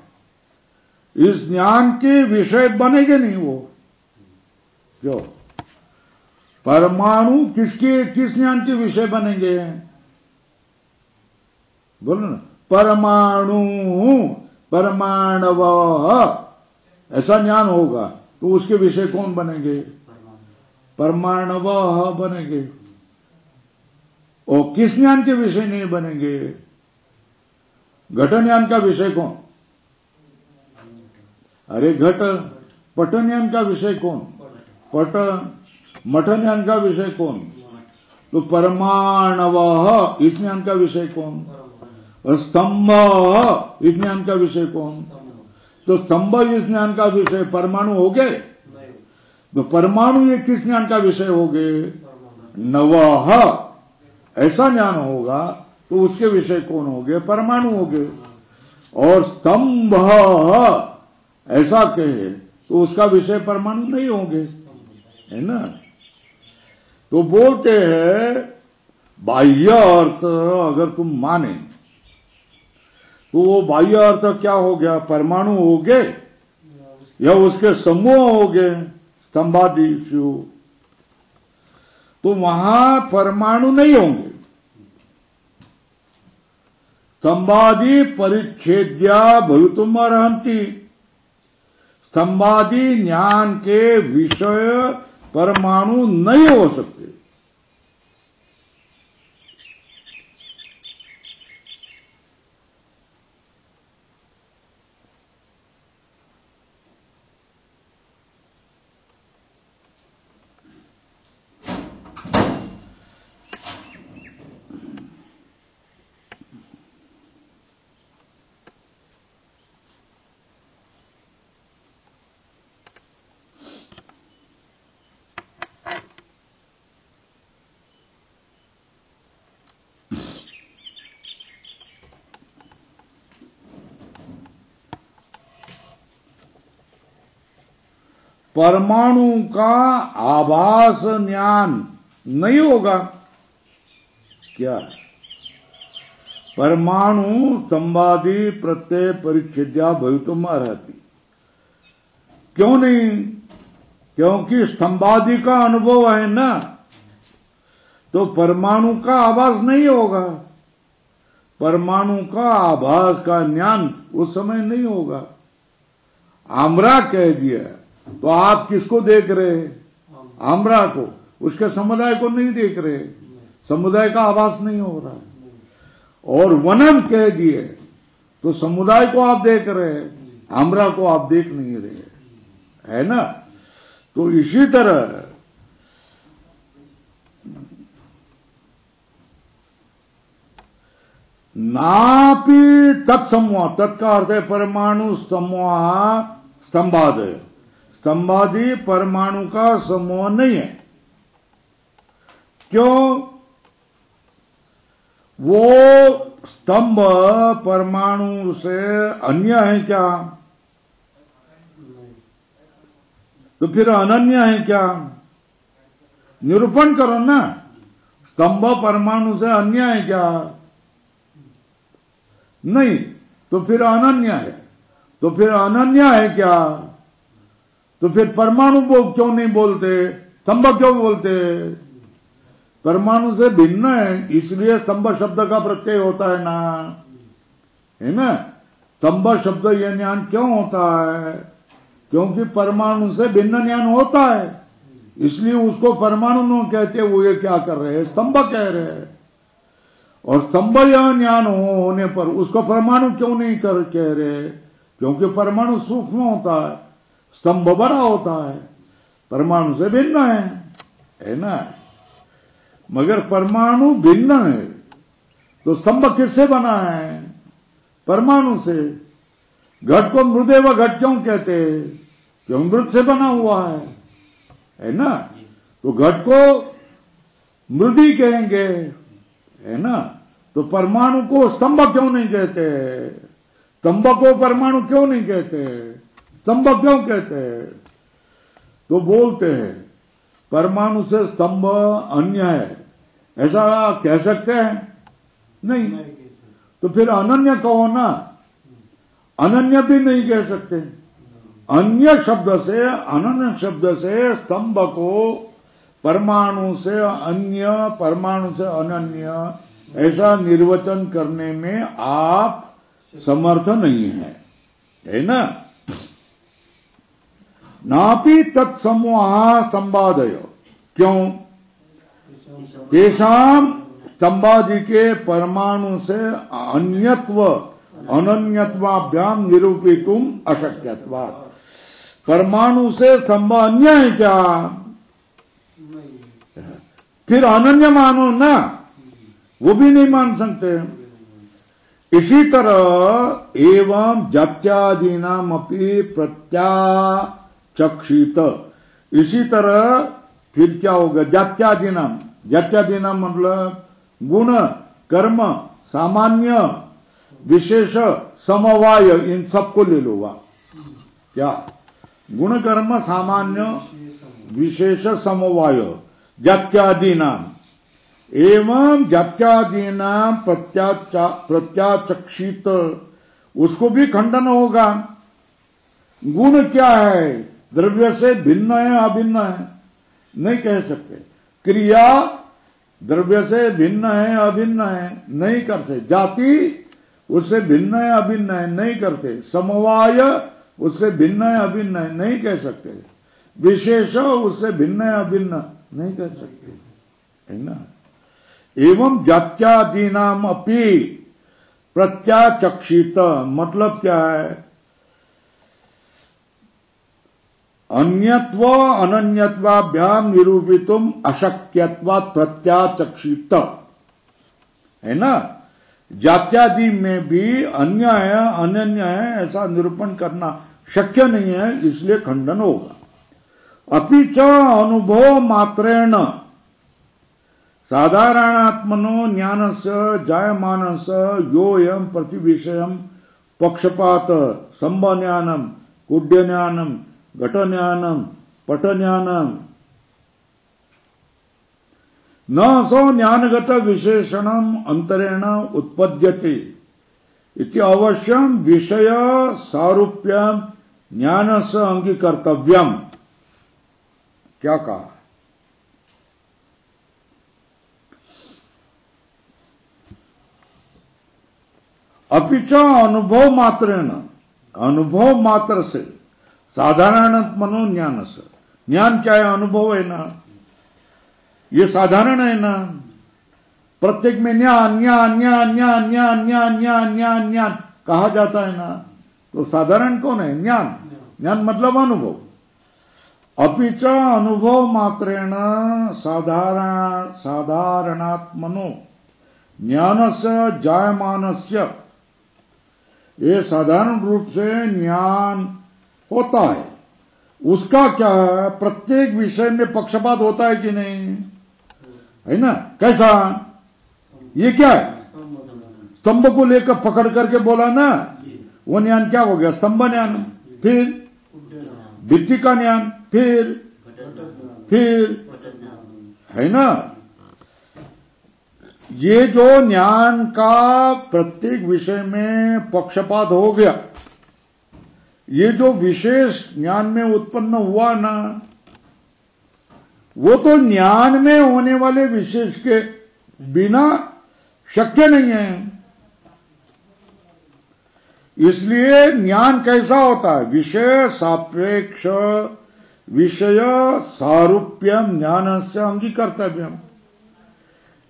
इस ज्ञान के विषय बनेंगे नहीं वो। जो परमाणु किस ज्ञान के विषय बनेंगे? बोलो ना, परमाणु, परमाणव, ऐसा ज्ञान होगा तो उसके विषय कौन बनेंगे? परमाणव बनेंगे। और किस ज्ञान के विषय नहीं बनेंगे? घट ज्ञान का विषय कौन? अरे घट। पट ज्ञान का विषय कौन? पट। मठ ज्ञान का विषय कौन? तो परमाणव इस ज्ञान का विषय कौन? स्तंभ इस ज्ञान का विषय कौन? तो स्तंभ इस ज्ञान का विषय परमाणु हो गए। तो परमाणु ये किस ज्ञान का विषय हो गए? नवः, ऐसा ज्ञान होगा तो उसके विषय कौन हो गए? परमाणु हो गए। और स्तंभ ऐसा कहे तो उसका विषय परमाणु नहीं होंगे, है ना। तो बोलते हैं बाह्य अर्थ अगर तुम माने तो वो बाह्य अर्थ क्या हो गया? परमाणु हो गए या उसके समूह हो गए, स्तंभादि शिव। तो वहां परमाणु नहीं होंगे। स्तंभादि परिच्छेद्या भवितुम अर्हन्ति। स्तंभादि ज्ञान के विषय परमाणु नहीं हो सकते। परमाणु का आभास ज्ञान नहीं होगा क्या? परमाणु स्तंभादि प्रत्यय परिच्छेद्या भवितुम अर्हति। क्यों नहीं? क्योंकि स्तंभादि का अनुभव है ना, तो परमाणु का आभास नहीं होगा। परमाणु का आभास का ज्ञान उस समय नहीं होगा। आम्रा कह दिया तो आप किसको देख रहे? आम्रा को, उसके समुदाय को नहीं देख रहे। समुदाय का आभास नहीं हो रहा है। और वनम कह दिए तो समुदाय को आप देख रहे, आम्रा को आप देख नहीं रहे, है ना। तो इसी तरह नापि तत्समूह, तत्का अर्थ है परमाणु समूह स्तंभादय। स्तंभादि परमाणु का समूह नहीं है। क्यों? वो स्तंभ परमाणु से अन्य है क्या? तो फिर अनन्य है क्या? निरूपण करो ना। स्तंभ परमाणु से अन्य है क्या? नहीं। तो फिर अनन्य है। तो फिर अनन्य है क्या? तो फिर परमाणु क्यों नहीं बोलते? स्तंभ क्यों बोलते? परमाणु से भिन्न है, इसलिए स्तंभ शब्द का प्रत्यय होता है ना, है ना। स्तंभ शब्द यह ज्ञान क्यों होता है? क्योंकि परमाणु से भिन्न ज्ञान होता है, इसलिए उसको परमाणु न कहते हुए क्या कर रहे हैं? स्तंभ कह रहे हैं। और स्तंभ यह ज्ञान होने पर उसको परमाणु क्यों नहीं कह रहे? क्योंकि परमाणु सूक्ष्म होता है, स्तंभ बड़ा होता है, परमाणु से भिन्न है ना। मगर परमाणु भिन्न है तो स्तंभ किससे बना है? परमाणु से। घट को मृदेव घट क्यों कहते? क्यों मृत से बना हुआ है ना। तो घट को मृदी कहेंगे, है ना। तो परमाणु को स्तंभ क्यों नहीं कहते? स्तंभ को परमाणु क्यों नहीं कहते? स्तंभ क्यों कहते? तो बोलते हैं परमाणु से स्तंभ अन्य है, ऐसा कह सकते हैं? नहीं। तो फिर अनन्य कहो ना। अनन्य भी नहीं कह सकते। अन्य शब्द से, अनन्य शब्द से स्तंभ को परमाणु से अन्य, परमाणु से अनन्य ऐसा निर्वचन करने में आप समर्थ नहीं है ना। नापि तत्समूह संवादय, क्यों? तेषाम स्तंभादि के परमाणु से अन्यत्व अनन्यत्वाभ्याम निरूपितुम अशक्यत्वात्। परमाणु से स्तंभ अन्य है क्या? फिर अनन्य मानो ना, वो भी नहीं मान सकते। इसी तरह एवं जात्यादीनाम अपि प्रत्याचक्षित, इसी तरह फिर क्या होगा? जात्यादीनाम, जात्यादीनाम मतलब गुण कर्म सामान्य विशेष समवाय, इन सबको ले लो। वह क्या? गुण कर्म सामान्य विशेष समवाय जात्यादीनाम एवं जात्यादीनाम प्रत्याचक्षित, उसको भी खंडन होगा। गुण क्या है? द्रव्य से भिन्न है अभिन्न है? नहीं कह सकते। क्रिया द्रव्य से भिन्न है अभिन्न है? नहीं कर सकते। जाति उससे भिन्न है अभिन्न है? नहीं करते। समवाय उससे भिन्न है अभिन्न है? नहीं कह सकते। विशेष उससे भिन्न है अभिन्न नहीं कह सकते, है ना। एवं जात्यादीनाम अपि प्रत्याचक्षित मतलब क्या है? अन्यत्व अनन्यत्वाभ्याम निरूपितुम अशक्यत्वात् प्रत्याचक्षित, है ना। जात्यादि में भी अन्य है अनन्य है ऐसा निरूपण करना शक्य नहीं है, इसलिए खंडन होगा। अपि च अनुभव मात्रेण साधारणात्मनो ज्ञानस्य जायमानस्य योऽयं प्रतिविषयं पक्षपात संबज्ञानम कुड्यज्ञानम घटज्ञानम पटज्ञानम न सो ज्ञानगत विशेषणम अंतरेण उत्पद्यते इति अवश्यम विषय सारूप्यम ज्ञानस्य अंगीकर्तव्यम। क्या कहा? अपि च अनुभव मात्रेण, अनुभव मात्र से साधारण मनो ज्ञान से, ज्ञान क्या है? अनुभव है ना, ये साधारण है ना। प्रत्येक में ज्ञान ज्ञान ज्ञान ज्ञान ज्ञान ज्ञान ज्ञान ज्ञान ज्ञान कहा जाता है ना, तो साधारण कौन है? ज्ञान। ज्ञान मतलब अनुभव। अपि च अनुभव मात्रेण साधारणात्मनो ज्ञानस्य जायमानस्य, ये साधारण रूप से ज्ञान होता है, उसका क्या है? प्रत्येक विषय में पक्षपात होता है कि नहीं, है ना। कैसा? ये क्या है? स्तंभ को लेकर पकड़ करके बोला ना, वो ज्ञान क्या हो गया? स्तंभ ज्ञान। फिर भित्ति का ज्ञान, फिर है ना। ये जो ज्ञान का प्रत्येक विषय में पक्षपात हो गया, ये जो विशेष ज्ञान में उत्पन्न हुआ ना, वो तो ज्ञान में होने वाले विशेष के बिना शक्य नहीं है। इसलिए ज्ञान कैसा होता है? विषय सापेक्ष विषय सारूप्यम ज्ञानस्य अंगीकर्तव्यम।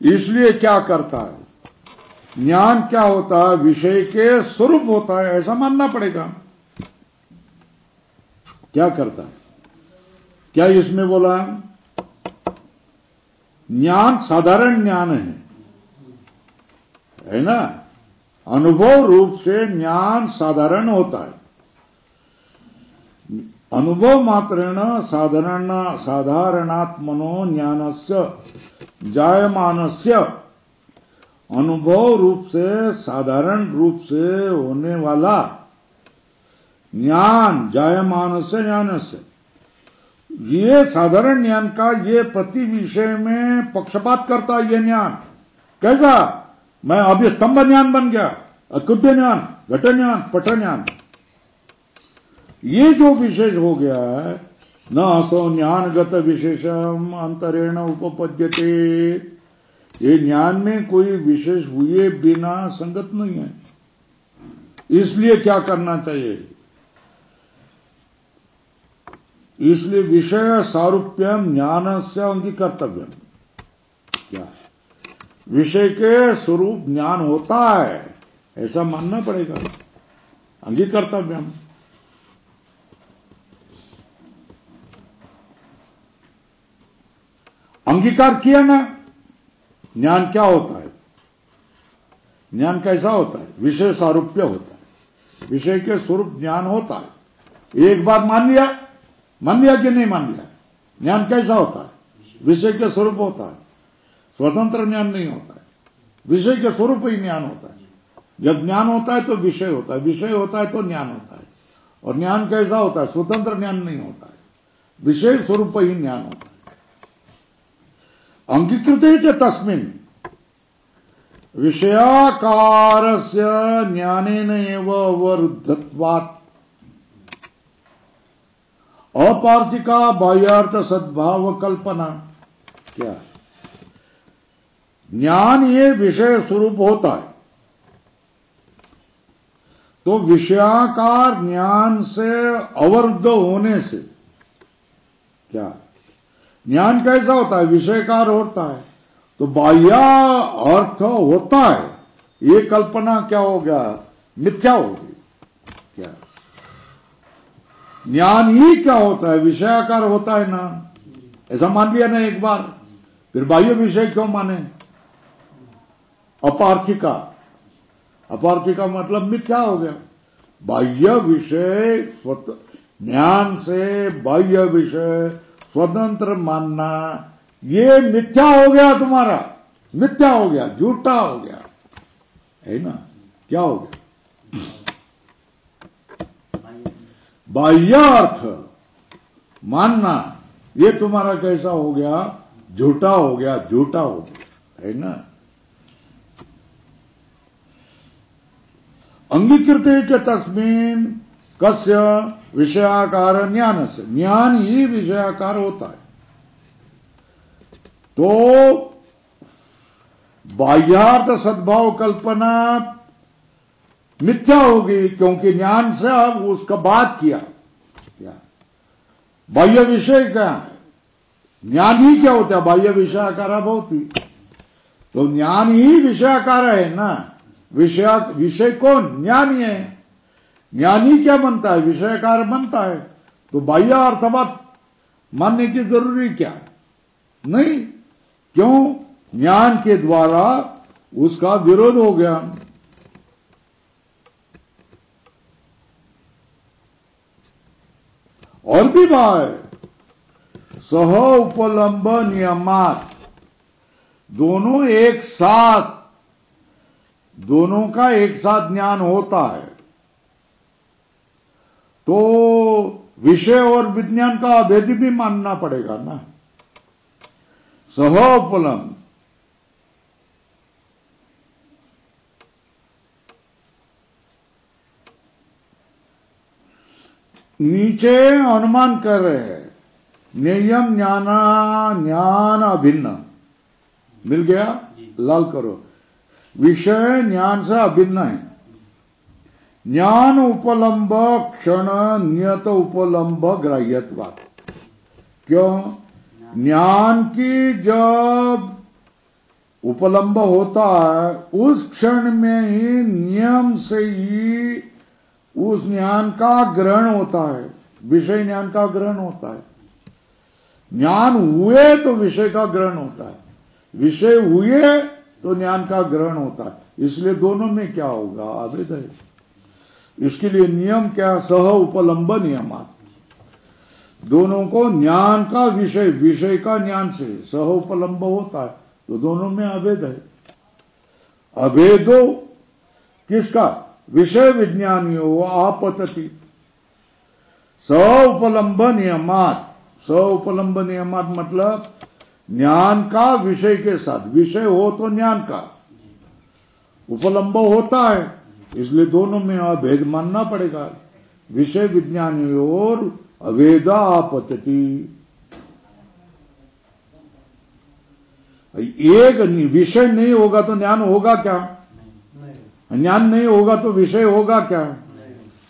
इसलिए क्या करता है? ज्ञान क्या होता है? विषय के स्वरूप होता है, ऐसा मानना पड़ेगा। क्या करता है? क्या इसमें बोला? ज्ञान साधारण ज्ञान है ना। अनुभव रूप से ज्ञान साधारण होता है। अनुभव मात्रेण साधारणात्मनो ज्ञानस्य जायमानस्य, अनुभव रूप से साधारण रूप से होने वाला ज्ञान, जायमानस्य ज्ञानस्य, ये साधारण ज्ञान का ये प्रति विषय में पक्षपात करता है। ये ज्ञान कैसा? मैं अभी स्तंभ ज्ञान बन गया, अकुड्य ज्ञान, घट ज्ञान, पट ज्ञान, ये जो विशेष हो गया है, न असो ज्ञानगत विशेषम अंतरेण उपपद्यते। ये ज्ञान में कोई विशेष हुए बिना संगत नहीं है। इसलिए क्या करना चाहिए? इसलिए विषय सारूप्यम ज्ञानस्य अंगीकर्तव्यम। क्या विषय के स्वरूप ज्ञान होता है ऐसा मानना पड़ेगा, अंगीकर्तव्यम। अंगीकार किया ना, ज्ञान क्या होता है? ज्ञान कैसा होता है? विषय सारूप्य होता है, विषय के स्वरूप ज्ञान होता है। एक बार मान लिया कि नहीं मान लिया? ज्ञान कैसा होता है? विषय के स्वरूप होता है, स्वतंत्र ज्ञान नहीं होता है, विषय के स्वरूप ही ज्ञान होता है। जब ज्ञान होता है तो विषय होता है, विषय होता है तो ज्ञान होता है। और ज्ञान कैसा होता है? स्वतंत्र ज्ञान नहीं होता है, विषय स्वरूप ही ज्ञान होता है। अंगीकृते च तस्मिन् विषयाकारस्य ज्ञानेन एव अवरुद्धत्वात् अपार्थिका बाह्यार्थ सद्भाव कल्पना। क्या ज्ञान ये विषय स्वरूप होता है, तो विषयाकार ज्ञान से अवरुद्ध होने से क्या ज्ञान कैसा होता है? विषयकार होता है, तो बाह्य अर्थ होता है, ये कल्पना क्या हो गया? मिथ्या होगी। क्या ज्ञान ही क्या होता है? विषयाकार होता है ना, ऐसा मान लिया ना एक बार, फिर बाह्य विषय क्यों माने? अपार्थिका, अपार्थिका मतलब मिथ्या हो गया। बाह्य विषय ज्ञान से बाह्य विषय स्वतंत्र मानना, ये मिथ्या हो गया, तुम्हारा मिथ्या हो गया, झूठा हो गया, है ना? क्या हो गया? बाह्य अर्थ मानना, ये तुम्हारा कैसा हो गया? झूठा हो गया, झूठा हो गया, है ना? अंगीकृते च तस्मिन् कस्य विषयाकार ज्ञान से, ज्ञान ही विषयाकार होता है। तो बाह्यार्थ सद्भाव कल्पना मिथ्या होगी, क्योंकि ज्ञान से अब उसका बात किया। क्या बाह्य विषय क्या है? ज्ञान ही क्या होता है? बाह्य विषयाकार भवति। तो ज्ञान ही विषयाकार है ना, विषय कौन? ज्ञान ही है। ज्ञानी क्या बनता है? विषयकार बनता है। तो बाह्य अर्थवत मानने की जरूरी क्या? नहीं, क्यों? ज्ञान के द्वारा उसका विरोध हो गया। और भी बात, सह उपलंब नियमात, दोनों एक साथ, दोनों का एक साथ ज्ञान होता है, तो विषय और विज्ञान का अभेद भी मानना पड़ेगा ना। सह उपलंब, नीचे अनुमान कर रहे हैं, नियम ज्ञान अभिन्न, मिल गया? लाल करो। विषय ज्ञान से अभिन्न है। ज्ञान उपलंब क्षण नियत उपलंब ग्राह्यत्वात्। क्यों? ज्ञान की जब उपलंब होता है, उस क्षण में ही नियम से ही उस ज्ञान का ग्रहण होता है, विषय ज्ञान का ग्रहण होता है। ज्ञान हुए तो विषय का ग्रहण होता है, विषय हुए तो ज्ञान का ग्रहण होता है। इसलिए दोनों में क्या होगा? अभेद है। इसके लिए नियम क्या? सह उपलंब नियमात, दोनों को ज्ञान का विषय, विषय का ज्ञान से सह उपलंब होता है, तो दोनों में अभेद है। अभेदो किसका? विषय विज्ञानियों आपतति। सह उपलंब नियमात, सह उपलंब नियमात मतलब ज्ञान का विषय के साथ, विषय हो तो ज्ञान का उपलंब होता है, इसलिए दोनों में अभेद मानना पड़ेगा। विषय विज्ञानियों अवेदा आपतति। एक विषय नहीं होगा तो ज्ञान होगा क्या? ज्ञान नहीं होगा तो विषय होगा क्या?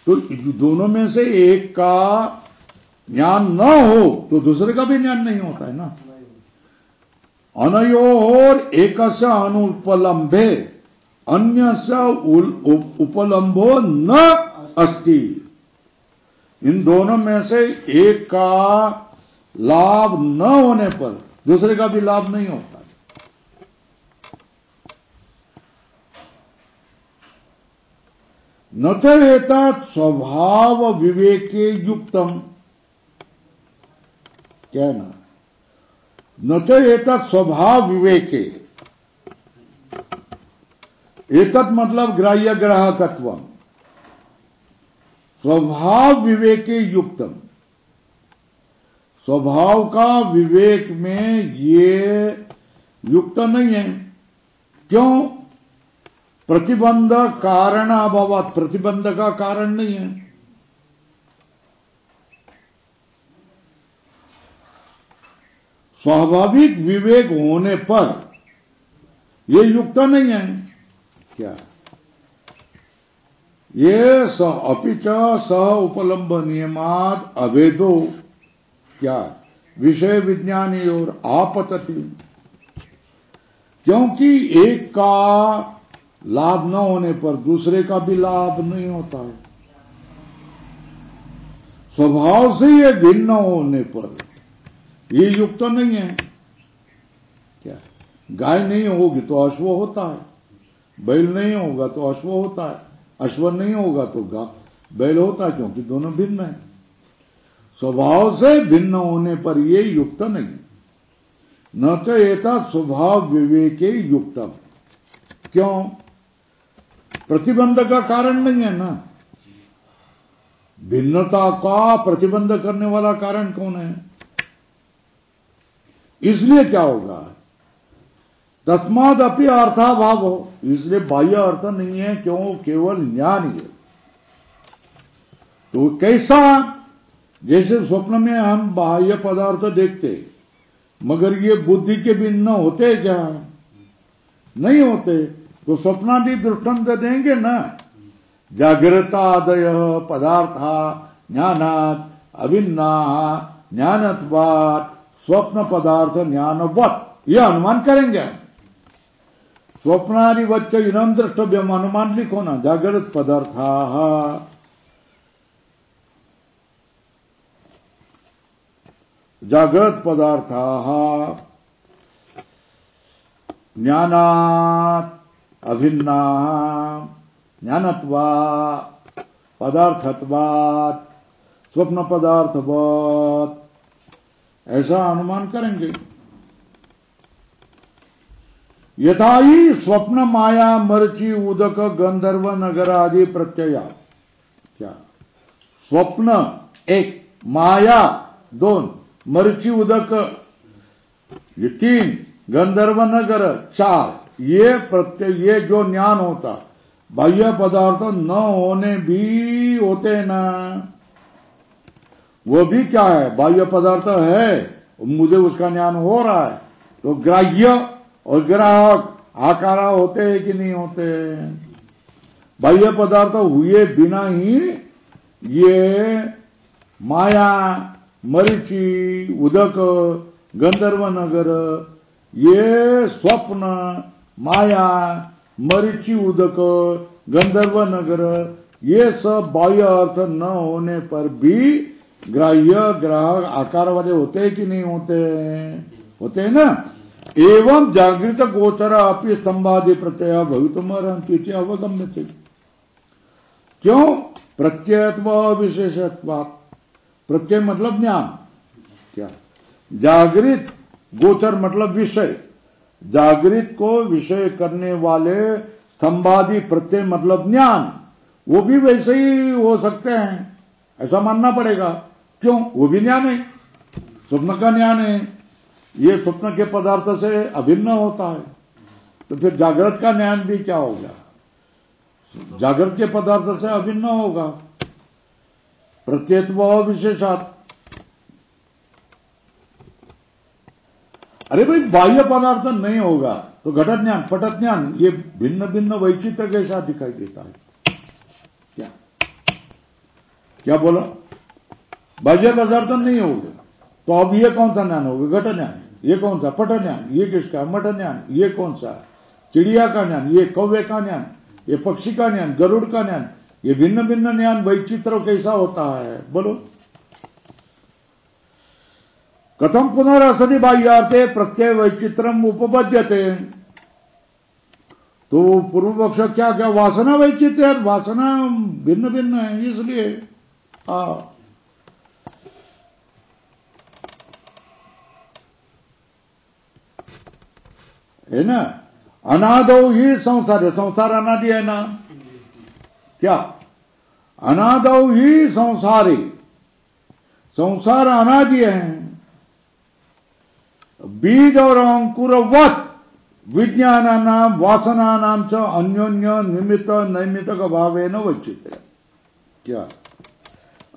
तो दोनों में से एक का ज्ञान न हो तो दूसरे का भी ज्ञान नहीं होता है ना। अनयोर एकस्य अनुपलम्भे अन्यस्य उपलम्भो न अस्ति। इन दोनों में से एक का लाभ न होने पर दूसरे का भी लाभ नहीं होता। न तो एतत् स्वभाव विवेके युक्तम, क्या ना, न तो एतत् स्वभाव विवेके, एतत् मतलब ग्राह्य ग्राहकत्व, स्वभाव विवेके युक्तम, स्वभाव का विवेक में ये युक्त नहीं है। क्यों? प्रतिबंध कारण अभावात, प्रतिबंध का कारण नहीं है। स्वाभाविक विवेक होने पर ये युक्त नहीं है। क्या? ये अपिच सह उपलम्ब नियमात अभेदो, क्या, विषय विज्ञानी और आपतति। क्योंकि एक का लाभ न होने पर दूसरे का भी लाभ नहीं होता है। स्वभाव से ये भिन्न होने पर ये युक्त नहीं है। क्या? गाय नहीं होगी तो अश्व होता है, बैल नहीं होगा तो अश्व होता है, अश्व नहीं होगा तो बैल होता है, क्योंकि दोनों भिन्न है। स्वभाव से भिन्न होने पर ये युक्त नहीं। न तो एता स्वभाव विवेके युक्तम। क्यों? प्रतिबंध का कारण नहीं है ना। भिन्नता का प्रतिबंध करने वाला कारण कौन है? इसलिए क्या होगा? तस्माद अपि अर्थाभाव हो, इसलिए बाह्य अर्थ नहीं है। क्यों? केवल ज्ञान ही है। तो कैसा? जैसे स्वप्न में हम बाह्य पदार्थ देखते, मगर ये बुद्धि के भिन्न होते क्या? नहीं होते। तो स्वप्नादि दृष्टांत देंगे ना। जागृतादय पदार्था ज्ञानात् अभिन्ना ज्ञानत्वात् स्वप्न पदार्थ ज्ञानवत्, यह अनुमान करेंगे। स्वप्नादि वच्च इनम द्रष्टव्यम, अनुमान लिखो ना। जागृत पदार्था जागृत पदार्था ज्ञानात् अभिन्ना ज्ञानत्वात् पदार्थत्वात् स्वप्न पदार्थवत्, ऐसा अनुमान करेंगे। यथा ही स्वप्न माया मरची उदक गंधर्व नगर आदि प्रत्यया। क्या? स्वप्न एक, माया दोन, मरची उदक ये तीन, गंधर्व नगर चार, ये प्रत्यय, ये जो ज्ञान होता, बाह्य पदार्थ न होने भी होते ना। वो भी क्या है? बाह्य पदार्थ है, मुझे उसका ज्ञान हो रहा है। तो ग्राह्य और ग्राहक आकार होते हैं कि नहीं होते? बाह्य पदार्थ हुए बिना ही ये माया, मरीचि, उदक, गंधर्व नगर, ये स्वप्न, माया, मरीचि, उदक, गंधर्व नगर, ये सब बाह्य अर्थ न होने पर भी ग्राह्य ग्राहक आकार वाले होते हैं कि नहीं होते? होते हैं ना। एवं जागृत गोचर अपनी स्तंभादि प्रत्यय भवितुमर्हन्ति अवगम्यते। क्यों? प्रत्ययत्व विशेषत्वात्। प्रत्यय मतलब ज्ञान। क्या? जागृत गोचर मतलब विषय, जागृत को विषय करने वाले स्तंभादि प्रत्यय मतलब ज्ञान, वो भी वैसे ही हो सकते हैं, ऐसा मानना पड़ेगा। क्यों? वो भी ज्ञान है, स्वप्न का ज्ञान है। ये स्वप्न के पदार्थ से अभिन्न होता है, तो फिर जागृत का ज्ञान भी क्या होगा? जागृत के पदार्थ से अभिन्न होगा। प्रत्ययत्व विशेषात्, अरे भाई बाह्य पदार्थ नहीं होगा तो घट ज्ञान पट ज्ञान ये भिन्न भिन्न वैचित्र कैसा दिखाई देता है? क्या क्या बोला? बाह्य पदार्थ नहीं होगा तो अब ये कौन सा ज्ञान होगा? घट ज्ञान। ये कौन सा? पट ज्ञान। ये किसका? मठ ज्ञान। ये कौन सा? चिड़िया का ज्ञान। ये कौवे का ज्ञान। ये पक्षी का ज्ञान। गरुड़ का ज्ञान। ये भिन्न भिन्न ज्ञान वैचित्र कैसा होता है? बोलो। कथम पुनरसति बाह्यार्थे प्रत्यय वैचित्रम उपपद्यते। तो पूर्व पक्ष क्या क्या वासना वैचित्र है, वासना भिन्न भिन्न है इसलिए है ना। अनादौ ही संसार है, संसार अनादि है ना। क्या? अनादौ ही संसारी, संसार अनादि है। बीज और अंकुरवत विज्ञानानाम वासनानाम च अन्योन्य निमित्त नैमित्तक भावेन वैचित्र्य। क्या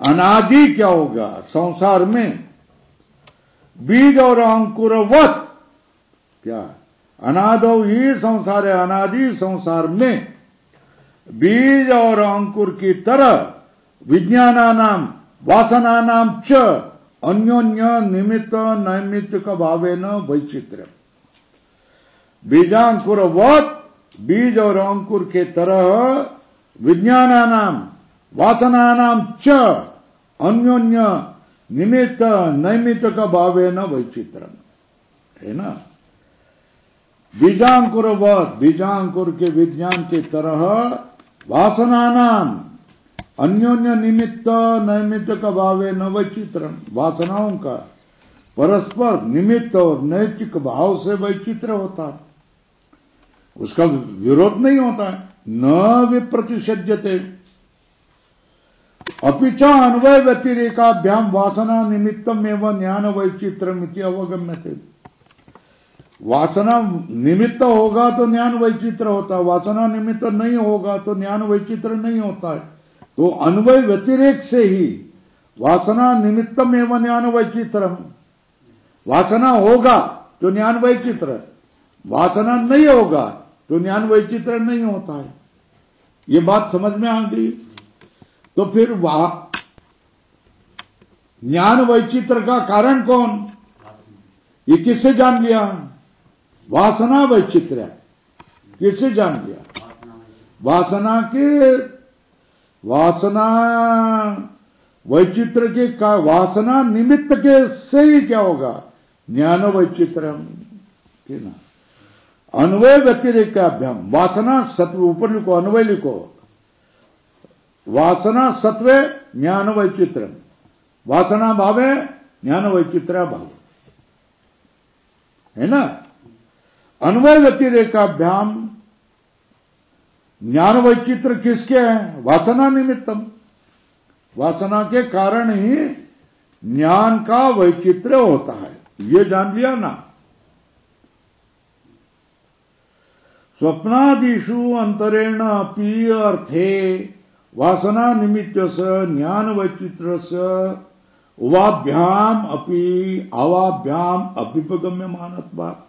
अनादि क्या होगा? संसार में बीज और अंकुरवत, क्या अनादौ ही संसार है, अनादि संसार में बीज और अंकुर की तरह विज्ञानानाम वासनानाम च अन्योन्य निमित्त नैमित्तिक भावेन वैचित्र्य। बीजांकुरवत बीज और अंकुर के तरह विज्ञानानाम वासनानाम च अन्योन्य निमित्त नैमित्तिक भावेन वैचित्र्य, है ना। बीजांकुरवत बीजांकुर के विज्ञान की तरह वासनानाम अन्योन्य निमित्त नैमित्तिक भावेन वैचित्रम, वासनाओं का परस्पर निमित्त और नैतिक भाव से वैचित्र होता है, उसका विरोध नहीं होता है। न विप्रतिषज्यते अपिच अन्वय व्यतिरेकाभ्याम वासना निमित्तम एवं ज्ञान वैचित्रम इति अवगम्यते। वासना निमित्त होगा तो ज्ञान वैचित्र होता है, वासना निमित्त नहीं होगा तो ज्ञान वैचित्र नहीं होता है। तो अन्वय व्यतिरेक से ही वासना निमित्तम एवं ज्ञान वैचित्रम, वासना होगा तो ज्ञान वैचित्र, वासना नहीं होगा तो ज्ञान वैचित्र नहीं होता है। ये बात समझ में आ गई? तो फिर ज्ञान वैचित्र का कारण कौन? ये किससे जान लिया? वासना वैचित्र किससे जान लिया? वासना वैचित्र के का वासना निमित्त के से ही क्या होगा? ज्ञान वैचित्र, ना। अन्वय व्यतिरेकाभ्याम वासना सत्व, ऊपर लिखो अन्वय लिखो, वासना सत्व ज्ञान वैचित्र, वासना भावे ज्ञान वैचित्र भाव, है ना। अन्वय व्यतिरेकाभ्याम ज्ञान वैचित्र किसके हैं? वासना निमित्तम, वासना के कारण ही ज्ञान का वैचित्र होता है, ये जान लिया ना। स्वप्नादिषु अंतरेण अपि अर्थे वासना निमित्तस्य ज्ञान वैचित्रस्य उवाभ्याम अपि अवाभ्याम अभ्युपगम्यमानत्वात्।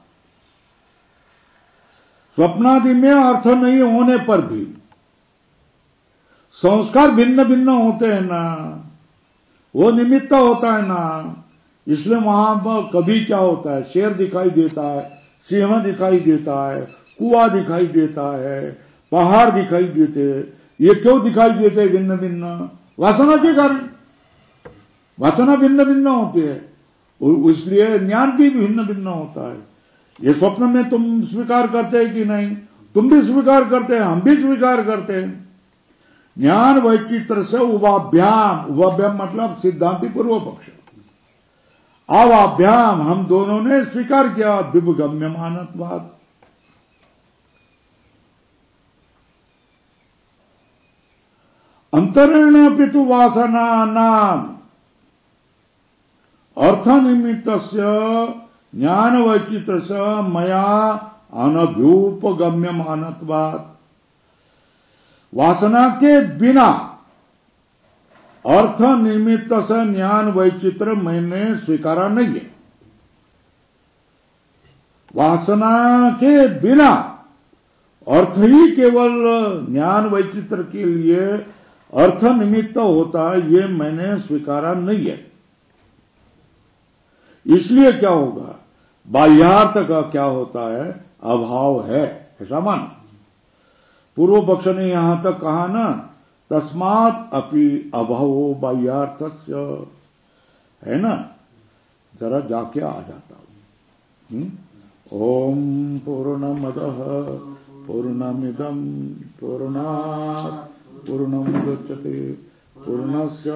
स्वप्नादि में अर्थ नहीं होने पर भी संस्कार भिन्न भिन्न होते हैं ना, वो निमित्त होता है ना, इसलिए वहां पर कभी क्या होता है? शेर दिखाई देता है, सिंह दिखाई देता है, कुआं दिखाई देता है, पहाड़ दिखाई देते। ये क्यों दिखाई देते भिन्न भिन्न? वासना के कारण, वासना भिन्न भिन्न होती है, इसलिए ज्ञान भी भिन्न भिन्न होता है। ये स्वप्न में तुम स्वीकार करते हैं कि नहीं? तुम भी स्वीकार करते हैं, हम भी स्वीकार करते हैं। ज्ञान वैचित्र से उवाभ्याम, उवाभ्याम मतलब सिद्धांति पूर्व पक्ष, अवाभ्याम हम दोनों ने स्वीकार किया विभगम्यमानत्वात्। अंतरेण पितु वासना नाम अर्थ निमित्तस्य ज्ञान वैचित्रस्य मया अनभ्युपगम्यमानत्वात्। वासना के बिना अर्थ निमित्त से ज्ञान वैचित्र मैंने स्वीकारा नहीं है। वासना के बिना अर्थ ही केवल ज्ञान वैचित्र के लिए अर्थ निमित्त होता है, ये मैंने स्वीकारा नहीं है। इसलिए क्या होगा, बाह्यार्थ का क्या होता है, अभाव है, ऐसा मान। पूर्व पक्ष ने यहां तक कहा ना, तस्मात् अपि अभावो बाह्यार्थस्य, है ना, जरा जाके आ जाता हूं। ओम पूर्णमदः पूर्णमिदं पूर्णात् पूर्णमुदच्यते पूर्णस्य